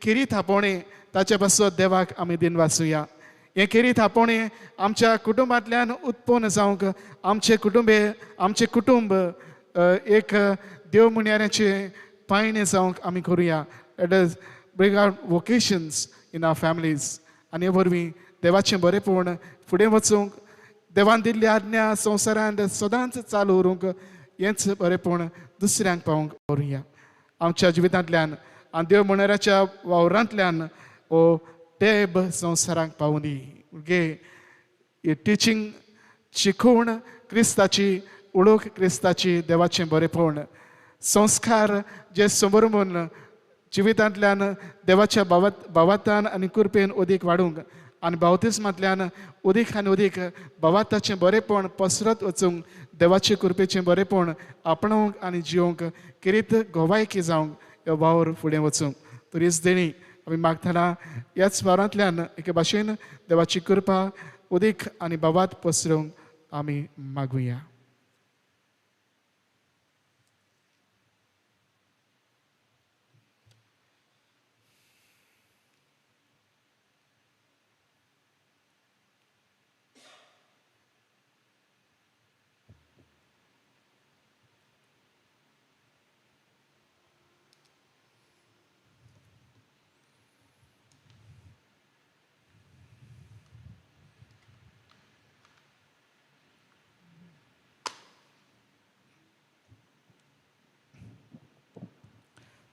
खिरी थापोवणें ताचे पासत देवाक आमी दिन वाचुया. हे खिरी थापोवणें आमच्या कुटुंबांतल्यान उत्पन्न जावंक आमचे कुटुंब एक देव मुणयाराचे पायणे जावंक आमी करुया. Let us bring out vocations in our families आनी हे वरवीं देवाचें बरेपण फुडें वचूंक, देवान दिल्ली आज्ञा संवसारांत सदांच चालू उरूंक हेंच बरेपण दुसऱ्यांक पावोवंक करुया. आमच्या जिवितांतल्यान आनी देव मुणयाराच्या वावरांतल्यान हो तेब संवसाराक पावूं दी. हे टिचींग शिकवण क्रिस्ताची ओळख, क्रिस्ताची देवाचें बरेपण, संस्कार जे समोरून जिवितांतल्यान देवाच्या भावार्थान आनी कृपेन अदीक वाडूंक आनी बावतिस्मांतल्यान अदीक आनी अदीक भावार्थाचें बरेपण पसरत वचूंक, देवाचे कृपेचें बरेपण आपणावंक आनी जियोंक किरीत गोवायकी जावंक हे वावर फुडें वचूंक तरीच देणी आमी मागतना ह्याच वारांतल्यान एके भाशेन देवाची कृपा अदीक आनी भावात पसरूंक आमी मागुया.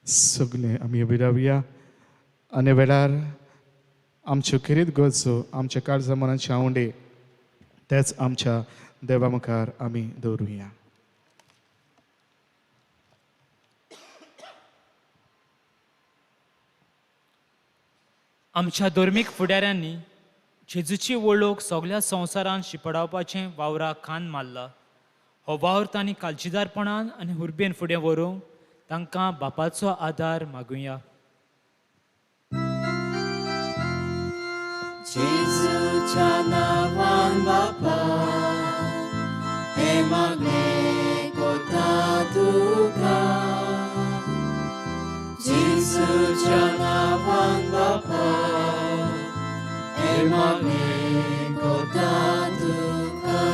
सगळे आमी उबी रावया आनी वेळार आमच्यो किरीत गरजो आमच्या काळजा मनाचे आवंडे तेच आमच्या देवा मुखार आमी दवरुया. आमच्या धर्मीक फुडाऱ्यांनी जेजूची वळख सगळ्या संवसारांत शिपडावपाचें वावराक खान मारला. हो वावर तांणी काळजीदारपणान आनी हुर्बेन फुडें व्हरूंक तांकां बापाचो आदार मागुया. जेजूच्या नांवान बापा हे मागणे कोता तुका. जेजूच्या नांवान बापा हे मागणे कोता तुका.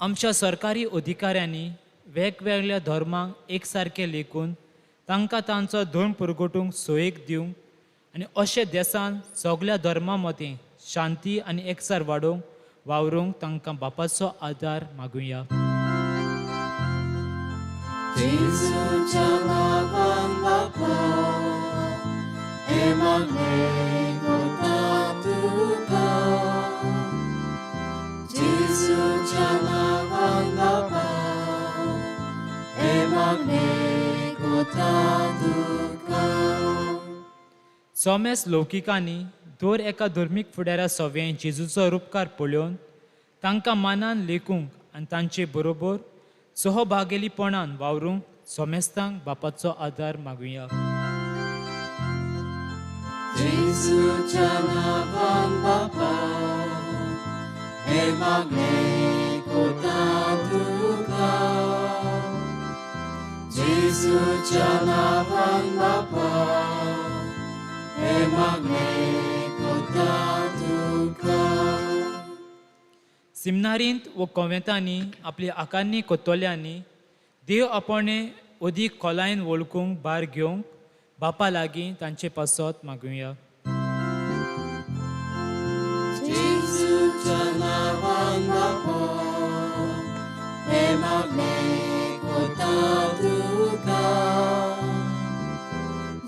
आमच्या सरकारी अधिकाऱ्यांनी वेगवेगळ्या धर्मांक एकसारखे लेखून तांकां तांचो धोंड पुरगोटूंक सोयेक दिवंक आनी अशे देशान सगळ्या धर्मां मदीं शांती आनी एकसार वाडोवंक वावरूंक तांकां बापाचो आदार मागुया. जेजूच्या नांवान बापा हे मागणे कोता तुका. जेजूच्या नांवान बापा हे मागणे कोता तुका. सोमेस लौकिकांनी दर एका धर्मीक फुडाऱ्या सवें जेजूचो उपकार पळोवन तांकां मानान लेखूंक आनी तांचे बरोबर सहभागेलीपणान वावरूंक सोमेस्तांक बापाचो आदार मागुया. जेजूच्या नांवान बापा हे मागणे कोता तुका. जेजूच्या नांवान बापा हे मागणे कोता तुका. सिमनारींत व कोवेंतांनी आपली आकांनी कोतोल्यांनी देव आपणे अदीक खोलायेन वळखूंक भार घेवंक बापा लागीं तांचे पासत मागुया. जेजूच्या नांवान बापा हे मागणे कोता तुका.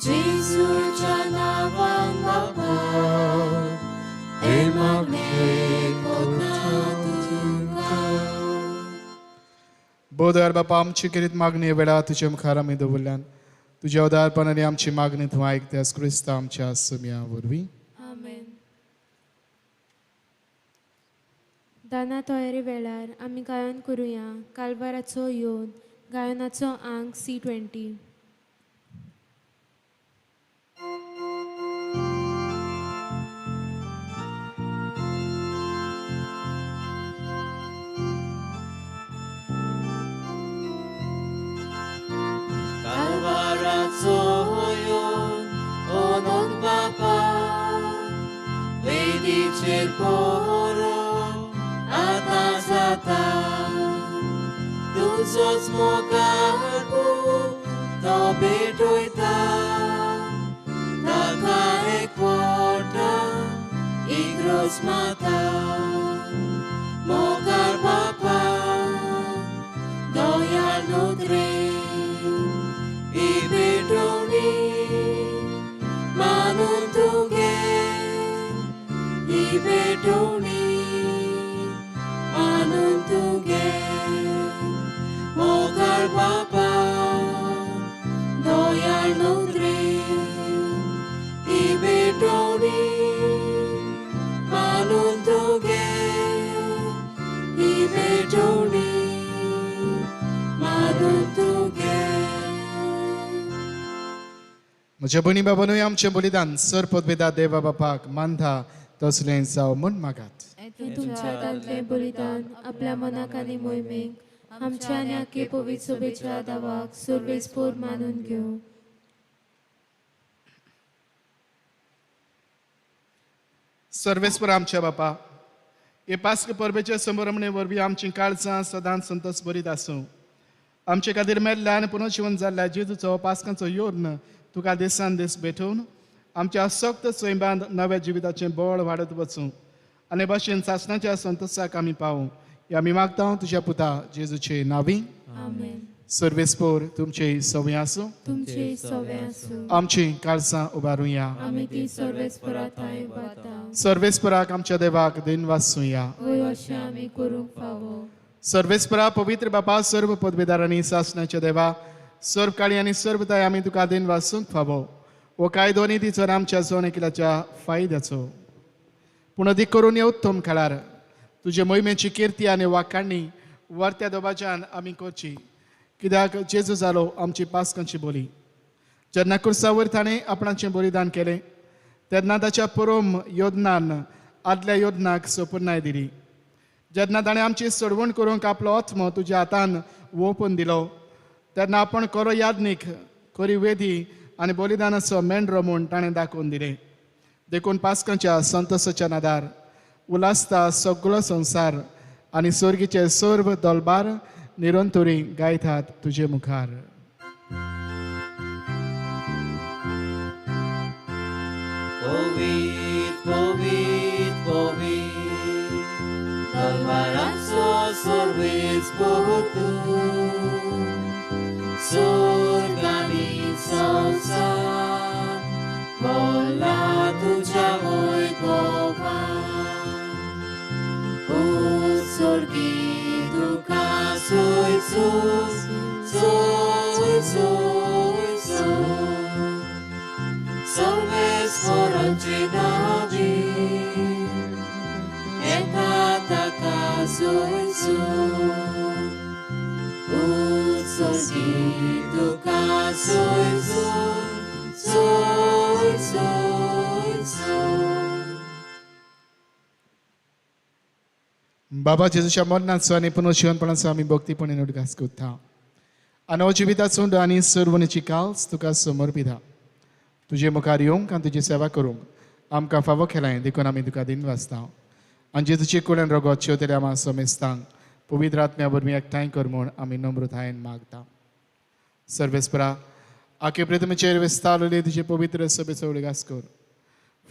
जेजूच्या नांवान बापा हे मागणे कोता तुका. बोधार बापा आमची करीत मागणी वेळा तुझ्या मुखार आमी दवरल्यान तुझ्या उदारपणाने आमची मागणी तूं आयकत्यास क्रिस्ता आमच्या सुम्या वरवीं. आमेन. दाना तयारी वेळार आमी गायन करुया कालवाराचो योद गायनाचो अंक C20. Kalvarazo yon onon bapa Vedicer poro ata zata Tuzos mogarbu to betoita Taka ekwota igros mata Mogar bapa doyal nutri Ibetoni manuntunge Ibetoni manuntunge Mogar bapa doyal nutri Ibetoni manuntunge Ibetoni manuntunge. म्हज्या भणी बाबानूय आमचें बलिदान सर पदवेदा देवा बापाक मानता तसलें जावं म्हूण मागात. तुमच्या हातांतलें बलिदान आपल्या मनाक आनी मोहिमेक आमच्या आनी आख्खे पवित्र सभेच्या दावाक सर्वेस्पोर मानून घेवं. सर्वेस्पर आमच्या बापा हे पास्क परबेच्या समोरमणे वरवीं आमचीं काळजां सदांच संतोश बरीत आसूं. आमचे खातीर मेल्ल्या आनी पुनर्जीवन जाल्ल्या जेजूचो पास्कांचो योर्न तुका दिसान दीस भेटून आमच्या सक्त स्वयंबांद नव्या जिविताचें बळ वाडत वचूं आनी भाशेन सासणाच्या संतोशाक आमी पावूं हे आमी मागता तुज्या पुता जेजूचे नांवीं. आमेन. सर्वेस्पोर तुमचे सवय आसूं. तुमचे सवे आसूं. आमची काळजां उबारुया. आमी ती सर्वेस्पराताय उबारता. सर्वेस्पराक आमच्या देवाक दिन वाचूया. वय अशें आमी करूंक फावो. सर्वेस्परा पवित्र बापा सर्व पदवेदारांनी सासणाच्या देवा सर्व काळी आनी सर्व ताय आमी तुका दिन वाचूंक फावो वो कायदो निधीचो आमच्या सोनेकिलाच्या फायद्याचो पूण अदीक करून हे उत्तम काळार तुजे मोहिमेची किर्ती आनी वाखाणणी वर्त्या दोबाच्यान आमी करची कित्याक जेजू जालो आमची पास्कांची बोली. जेन्ना कुर्सा वयर ताणें आपणाचें बलिदान केलें तेन्ना ताच्या परम योजनान आदल्या योजनाक सोपुर्णाय दिली. जेन्ना ताणें आमची सोडवण करूंक आपलो आत्मो तुज्या हातान ओपून दिलो तेन्ना आपण खरो यादनीक खरी वेदी आनी बलिदानाचो मेंढरो म्हूण ताणें दाखोवन दिलें. देखून पास्कांच्या संतोशाच्या नादार उलासता सगळो संवसार आनी सर्गीचे सर्व दलबार निरंतरी गायतात तुझे मुखार. Povit, povit, povit, dolmaranzo sorvis pohutu, surgani संसार, बोला तुझ्या वैभवा, उत्सर्गी तुका सोय सोय सोय सोय सोय. Sorge Davi, etata soy soy, utsorgitu soy soy, soy soy soy. बाबा जेजूच्या मरणाचो आनी पुनर्जीवनपणाचो आमी भक्तीपणान उदगास करता. आनी हो जिविताचो आनी सर्वणीची काल्स तुका समर्पिता. तुझे मुखार येवंक आनी तुजी सेवा करूंक आमकां फावो केलाय देखून आमी तुका दिन वाचता. आनी जेजूचे कुळ्यान रगत शेवतले आमा समेस्तांक पवित्र आत्म्या वरवीं एकठांय कर म्हूण आमी नम्रतायेन मागता. सर्वेस्परा आखे प्रथमेचेर विस्तारलेले तुजे पवित्र सभेचो उडगास कर.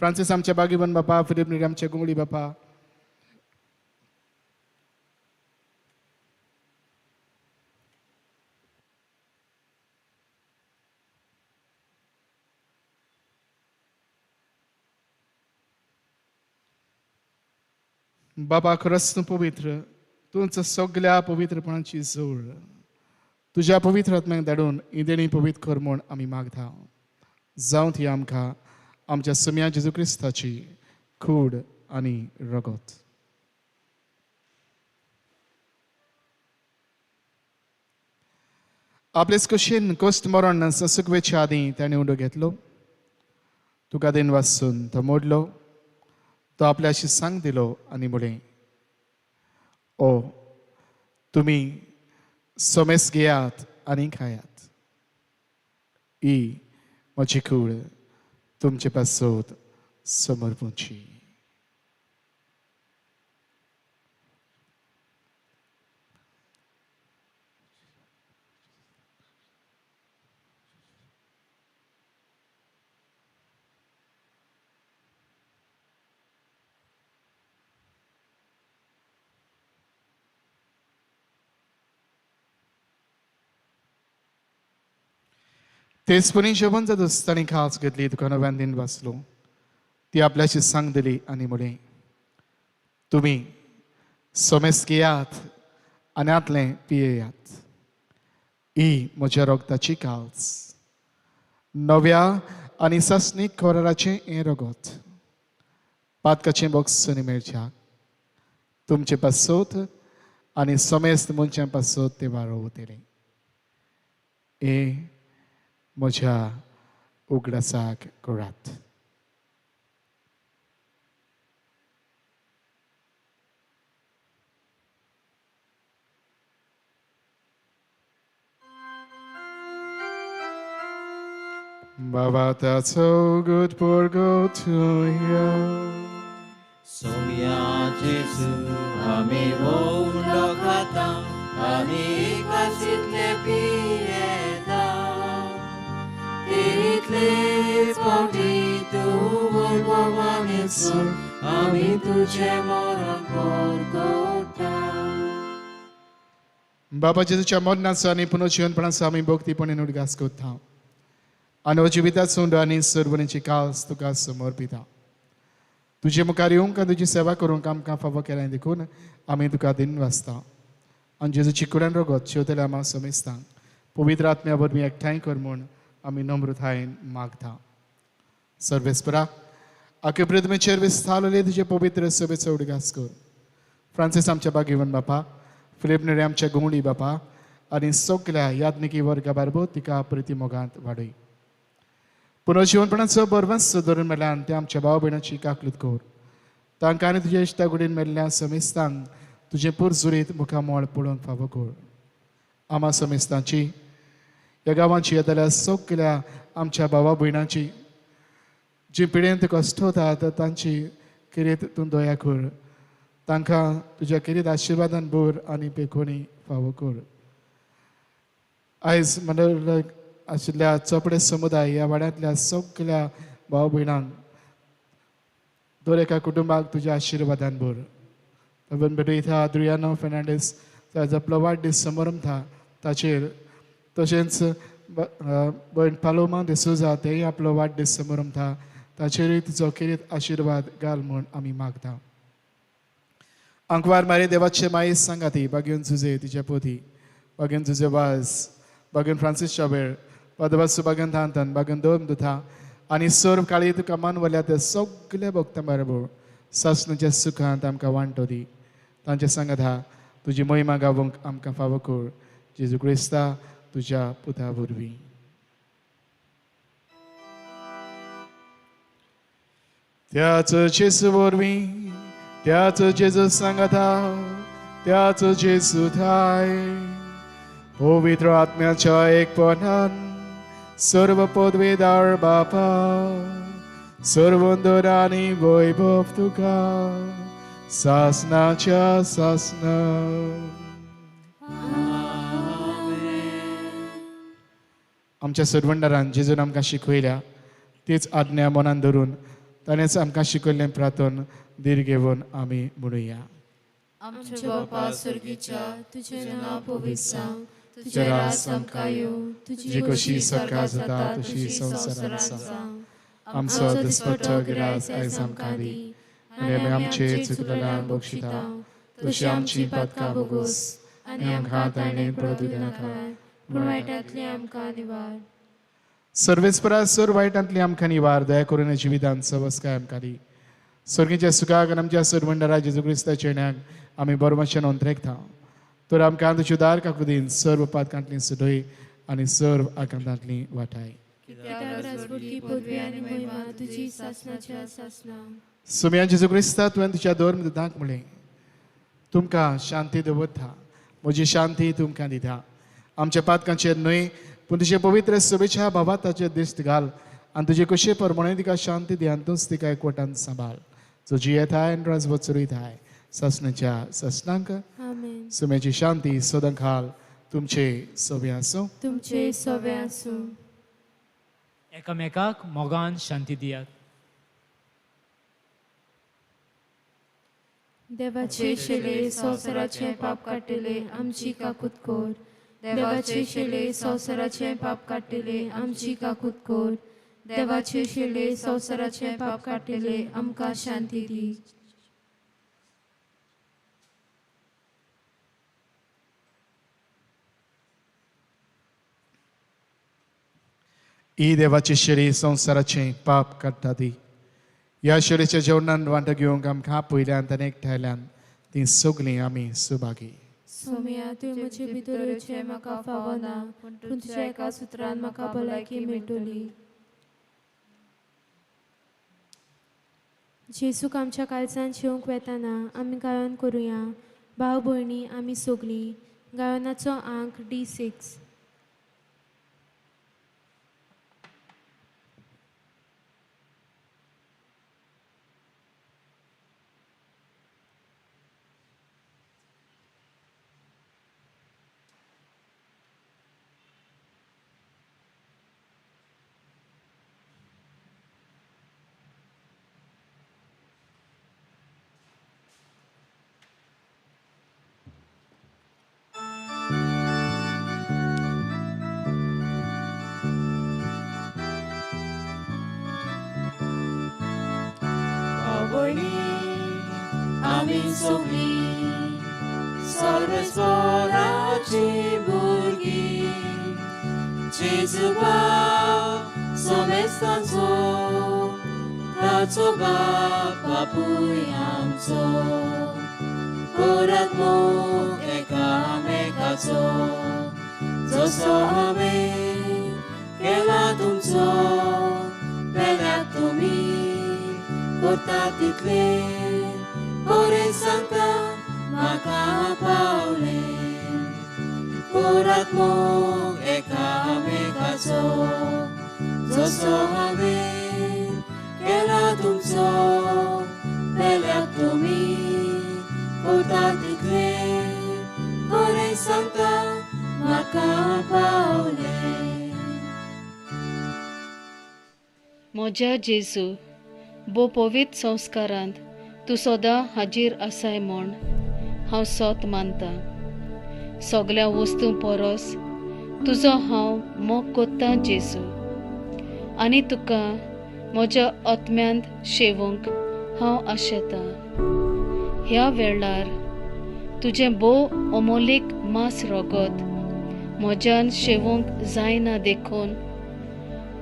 फ्रांसीस आमच्या बागीवन बापा, फिलिप नेरी आमच्या गुंगळी बापा, बाबा खरंच तूं पवित्र, तूंच सगळ्या पवित्रपणाची जोड तुज्या पवित्र आत्म्याक धाडून ही देणी पवित्र कर म्हूण आमी मागता. जावं ती आमकां आमच्या सुम्या जेजू क्रिस्ताची कूड आनी रगत. आपलेच कशेन कश्ट मरण ससुकवेच्या आदीं ताणें उडो घेतलो. तुका दिन वाचून तो मोडलो. तो आपल्याशी सांग दिलो आनी म्हळें, ओ तुमी सोमेस घेयात आनी खायात. ही म्हजी कूड तुमचे पासत समर्पूची. तेचपणी जेवण जातच ताणें खास घेतली. तुका नव्यान दिन वाचलो. ती आपल्याशी सांग दिली आनी म्हळें, तुमी सोमेस घेयात आनी आतलें पियेयात. ही म्हज्या रगताची काल्स, नव्या आनी सस्नीक कराराचें हें रगत. पातकाचें बॉक्स मेळच्याक तुमचे पासत आनी सोमेस्त मनशां पासत ते वारो वतलें. हें म्हज्या उगडासाक करात. Baba, that's so good for go to you. Saumya जेजू आमी वोंडो खाता आनी काशींतले पियेता. तितलेच फावटी तूं वैभवान येसू आमी तुजें मरण करता. बाबा जेजूच्या मरणाचो आनी पुनर्जीवनपणाचो आमी भक्तीपणान उदगास करता. आनी हो जिविताचो आनी सर्वणीची काल्स तुका समर्पिता. तुजे मुखार येवंक आनी तुजी सेवा करूंक आमकां फावो केलां देखून आमी तुका दिन वाचता. आनी जेजूची कुळ्यान रगत शेवतले आमा समेस्तांक पवित्र आत्म्या वरवीं एकठांय कर म्हूण आमी नम्रतायेन मागता. सर्वेस्परा आखे प्रथमेचेर विस्तारलेले तुजे पवित्र सभेचो उडगास कर. फ्रांसीस आमच्या बागीवन बापा, फिलिप नेरी आमच्या गुंगळी बापा आनी सगळ्या याज्ञिकी वर्गा बारबो तिका प्रतिमोगांत वाडय. पुनर्जीवनपणाचो बरवंस धरून मेळ्ळ्यान ते आमच्या भाव भयणाची काकलूत कर. तांकां आनी तुज्या इश्टा कडेन मेल्ल्या समेस्तांक तुजें पुरजुरीत मुखामोळ पळोवंक फावो कर. आमा समेस्तांची ह्या गांवांची येताल्या सगळ्या आमच्या भावा भयणांची जी पिडेंत कश्ट वतात तांची किरीत तूं दया कर. तांकां तुज्या किरीत आशिर्वादान भर आनी पेखोणी फावो कर. आयज मंडळ आशिल्ल्या चोपडे समुदाय ह्या वाड्यांतल्या सगळ्या भाव भयणांक दर एका कुटुंबाक तुज्या आशिर्वादान भर. पण बेटयता आद्रियानो फेर्नांडीस आपलो वाडदीस समारंभ ताचेर तशेंच भयण पालोमा देसोजा तेय आपलो वाडदीस समारंभ ताचेरूय तुजो किरीत आशिर्वाद घाल म्हूण आमी मागता. अंकवार मारी देवाचे माईस सांगाती बागेन झुजे तिच्या पोती बागेन झुजे वाज बागेन फ्रांसीस शाबेळ पदवासू बागेन थांतन बागेन दोन दुथा आनी सर्व काळी तुका मानवल्या ते सगळे भक्तां बरोबर सासणेच्या सुखांत आमकां वांटो दी. तांचे सांगात तुजी महिमा गावूंक आमकां फावो कर. जेजू क्रिस्ता तुज्या पुता वरवीं. त्याच जेजू वरवीं त्याच जेजू सांगात त्याच जेजू थाय पवित्र आत्म्याच्या एकपणान सर्व पदवीदार बापा सर्व वंदन आनी वैभव तुका सासनाच्या सासना. आमच्या सर्वंडारान जेजून आमकां शिकयल्या तीच आज्ञा मनान धरून ताणेंच आमकां शिकयल्लें प्रार्थन दीर घेवन आमी म्हणुया. आमच्या बापा सुर्गीच्या तुझें नांव पवित्र जावं तुजें राज आमकां येवं तुजी कशी सकाळ जाता तशी संवसारांत जावं. आमचो दिसपट्टो गिरास आयज आमकां दी आनी आमी आमचे चुकलेल्यांक बक्षिता तशी आमची पातकां बोगोस आनी आमकां तायणेन पडूं नाका पूण वायटांतली आमकां निवार. सर्वेस्परा सर वायटांतली आमकां निवार दया करून जिवितांत सवस्काय आमकां दी. सर्गीच्या सुखाक आनी आमच्या सर्वंडरा जेजू क्रिस्ताच्या येण्याक आमी बरोवचें नोंदरेकता. तर आमकां तुज्यो दार काकुदीन सर्व पातकांतली सुदय आनी सर्व आकांतांतली वाटाय. कित्याक राजवटी पदवी आनी महिमा तुजी सासनाच्या सासना. सुम्या जेजू क्रिस्ता तुवें तुज्या धर्म दुतांक म्हणलें तुमकां शांती दवरता म्हजी शांती तुमकां दिता. आमच्या पातकांचेर न्हय पूण तुजे पवित्र सभेच्या भावात ताचेर दिश्ट घाल आनी तुजे कशे परमणे तिका शांती दी आनी तूंच तिका एकवटान सांबाळ. जो जियेताय आनी राज वचूरयताय सासणेच्या सासणांक आमेन. सुम्याची शांती सदांखाल तुमचे सवे आसूं. तुमचे सवे आसूं. एकामेकाक मोगान शांती दियात. देवाचे शेले संवसाराचे पाप काटिले आमची काकूत कोर. देवाचे शेले संवसाराचे पाप काटिले आमची काकूत कोर. देवाचे शेले संवसाराचे पाप काटिले आमकां शांती दी. ही देवाची शेळी संवसाराचे पाप काडटा ती. ह्या शेळीच्या जेवणान वांटो घेवंक आमकां पयल्यान आनी एकठांयल्यान ती सगळीं आमी सुभागी. सोम्या तुवें म्हजे भितरचे म्हाका फावो ना पूण तुज्या एका सुत्रान म्हाका भलायकी मेळटली. जेसूक आमच्या काळजांत जेवंक वेताना आमी गायन करुया. भाव भयणी आमी सगळीं. गायनाचो अंक D6. आमी सगळीं सर्वेस्पराची भुरगीं. जेजू बाप समेस्तांचो ताचो बाप बापूय आमचो. कोरात मोग एकामेकाचो जसो हांवें केला तुमचो पेल्याक तुमी करता तितले बरें सांगता म्हाका पावले. कोरात मोग एकामेकाचो जसो हांवें केला तुमचो पेल्याक तुमी करता तितले बरें सांगता म्हाका म्हाका पावले. म्हज्या जेजू, बो पवित्र संस्कारांत तूं सदां हाजीर आसाय म्हूण हांव सोत मानतां. सगळ्या वस्तू परस तुजो हांव मोग कोत्तां जेजू, आनी तुका म्हज्या आत्म्यांत शेवूंक हांव आशेतां. ह्या वेळार तुजें भोव अमोलीक मास रोगत म्हज्यान शेवूंक जायना देखून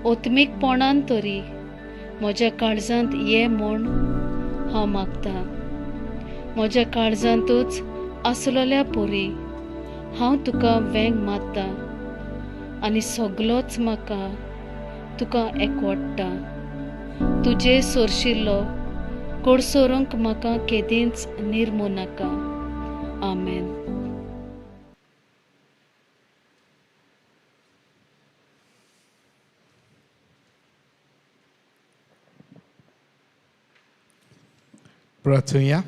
ओत्मीकपणान तरी म्हज्या काळजांत ये म्हूण हांव मागतां. म्हज्या काळजांतूच आसलोल्या पोरी हांव तुका वेंग मारतां आनी सगलोच म्हाका तुका एकवडटा. तुजे सोरशिल्लो कोडसोरूंक म्हाका केदींच निर्मू नाका. आमेन. प्रार्थुया.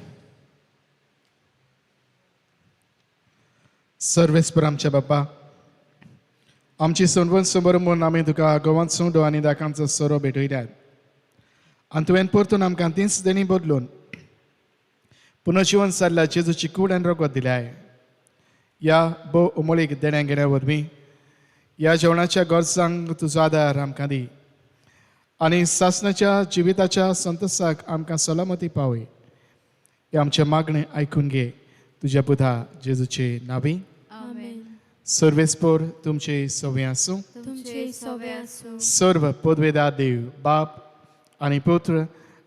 सर्वेस्पर आमच्या बापा, आमची सोनवण समोर म्हूण आमी तुका गोवांत सुंडो आनी दाकांचो सोरो भेटयल्यात, आनी तुवें परतून आमकां तींच देणी बदलून पुनर्जीवन सारल्या जेजूची कूड आनी रगत दिल्याय. ह्या भोव उमळीक देण्या घेण्या वरवीं ह्या जेवणाच्या गरजांक तुजो आदार आमकां दी आनी सासणाच्या जिविताच्या संतोसाक आमकां सलामती पावय. हे आमचे मागणें आयकून घे तुज्या पुता जेजूचे नांवी. आमेन. सर्वेस्पोर तुमचे सवे आसूं. तुमचे सवे आसूं. सर्व पदवेदार देव बाप आनी पुत्र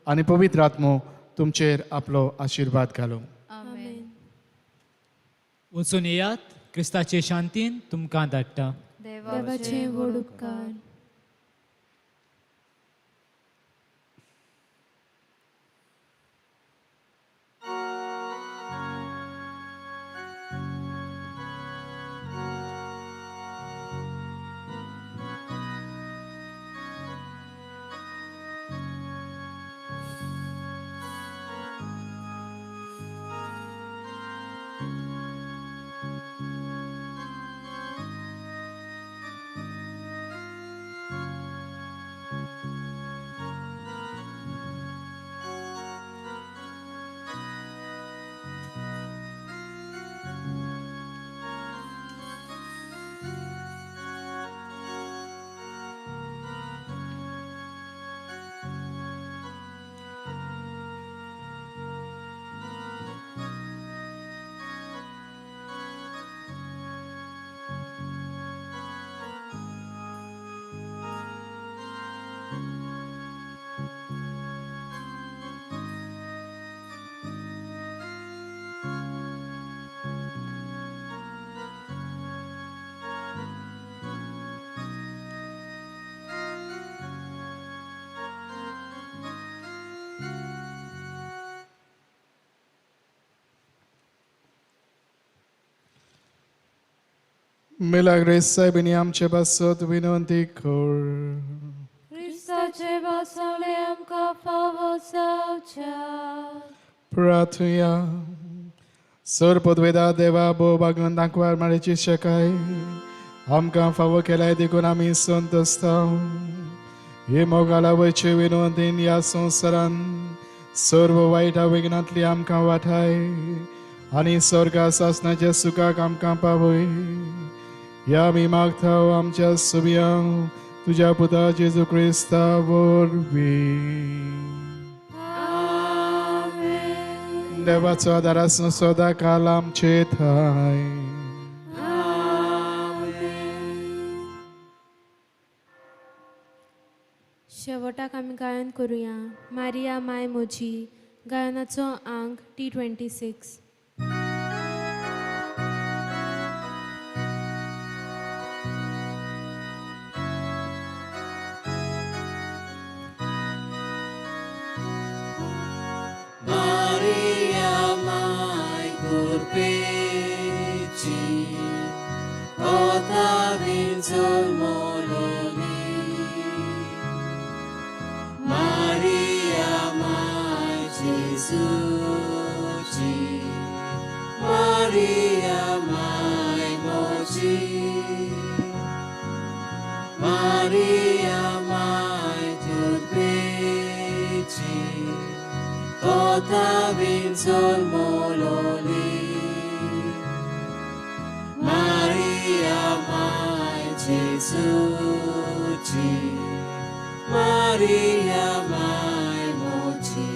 आनी पवित्र आत्मो तुमचेर आपलो आशिर्वाद घालो. आमेन. वचून येयात, क्रिस्ताचे शांतीन तुमकां धाडटा. देवाचे व्हड उपकार. Milagres साहेबिनी आमचे बसत विनंती कर. क्रिस्ताचे बसवले आमकां फावो जावच्या. प्रार्थुया. सर पदवेदार देवा भोव बागन दाखवार मारेची शकाय आमकां फावो केल्याय देखून आमी संतोसता. हे मोगाला वयचे विनंतीन ह्या संवसारान सर्व वायटा विघ्नांतली आमकां वाटाय आनी स्वर्गा सासणाच्या सुखाक आमकां पावय. ह्या आमी मागता आमच्या सुबयांक तुज्या पुता जेजू क्रिस्ता वरवीं. देवाचो आदार आसूं सदां काल आमचे थंय. शेवटाक आमी गायन करुया. मारिया माय म्हजी गायनाचो अंक T26. Maria mai curpeci, ota vinzol moloni. Maria mai Jesuci, Maria mai moci. Maria mai turpeci Tota vinsol mololi Maria mai Jesuci Maria mai moci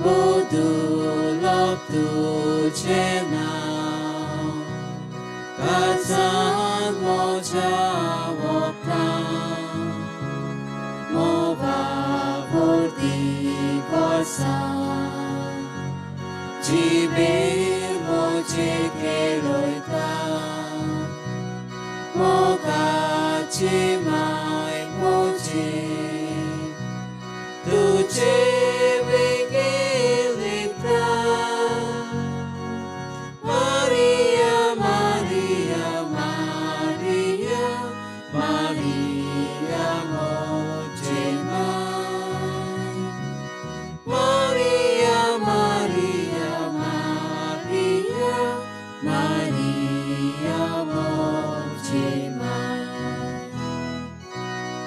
Bodu lop tu cena Kazan moja woktan Mova vordi kosan Jibir moje keloitan Moga chimai moje Tuche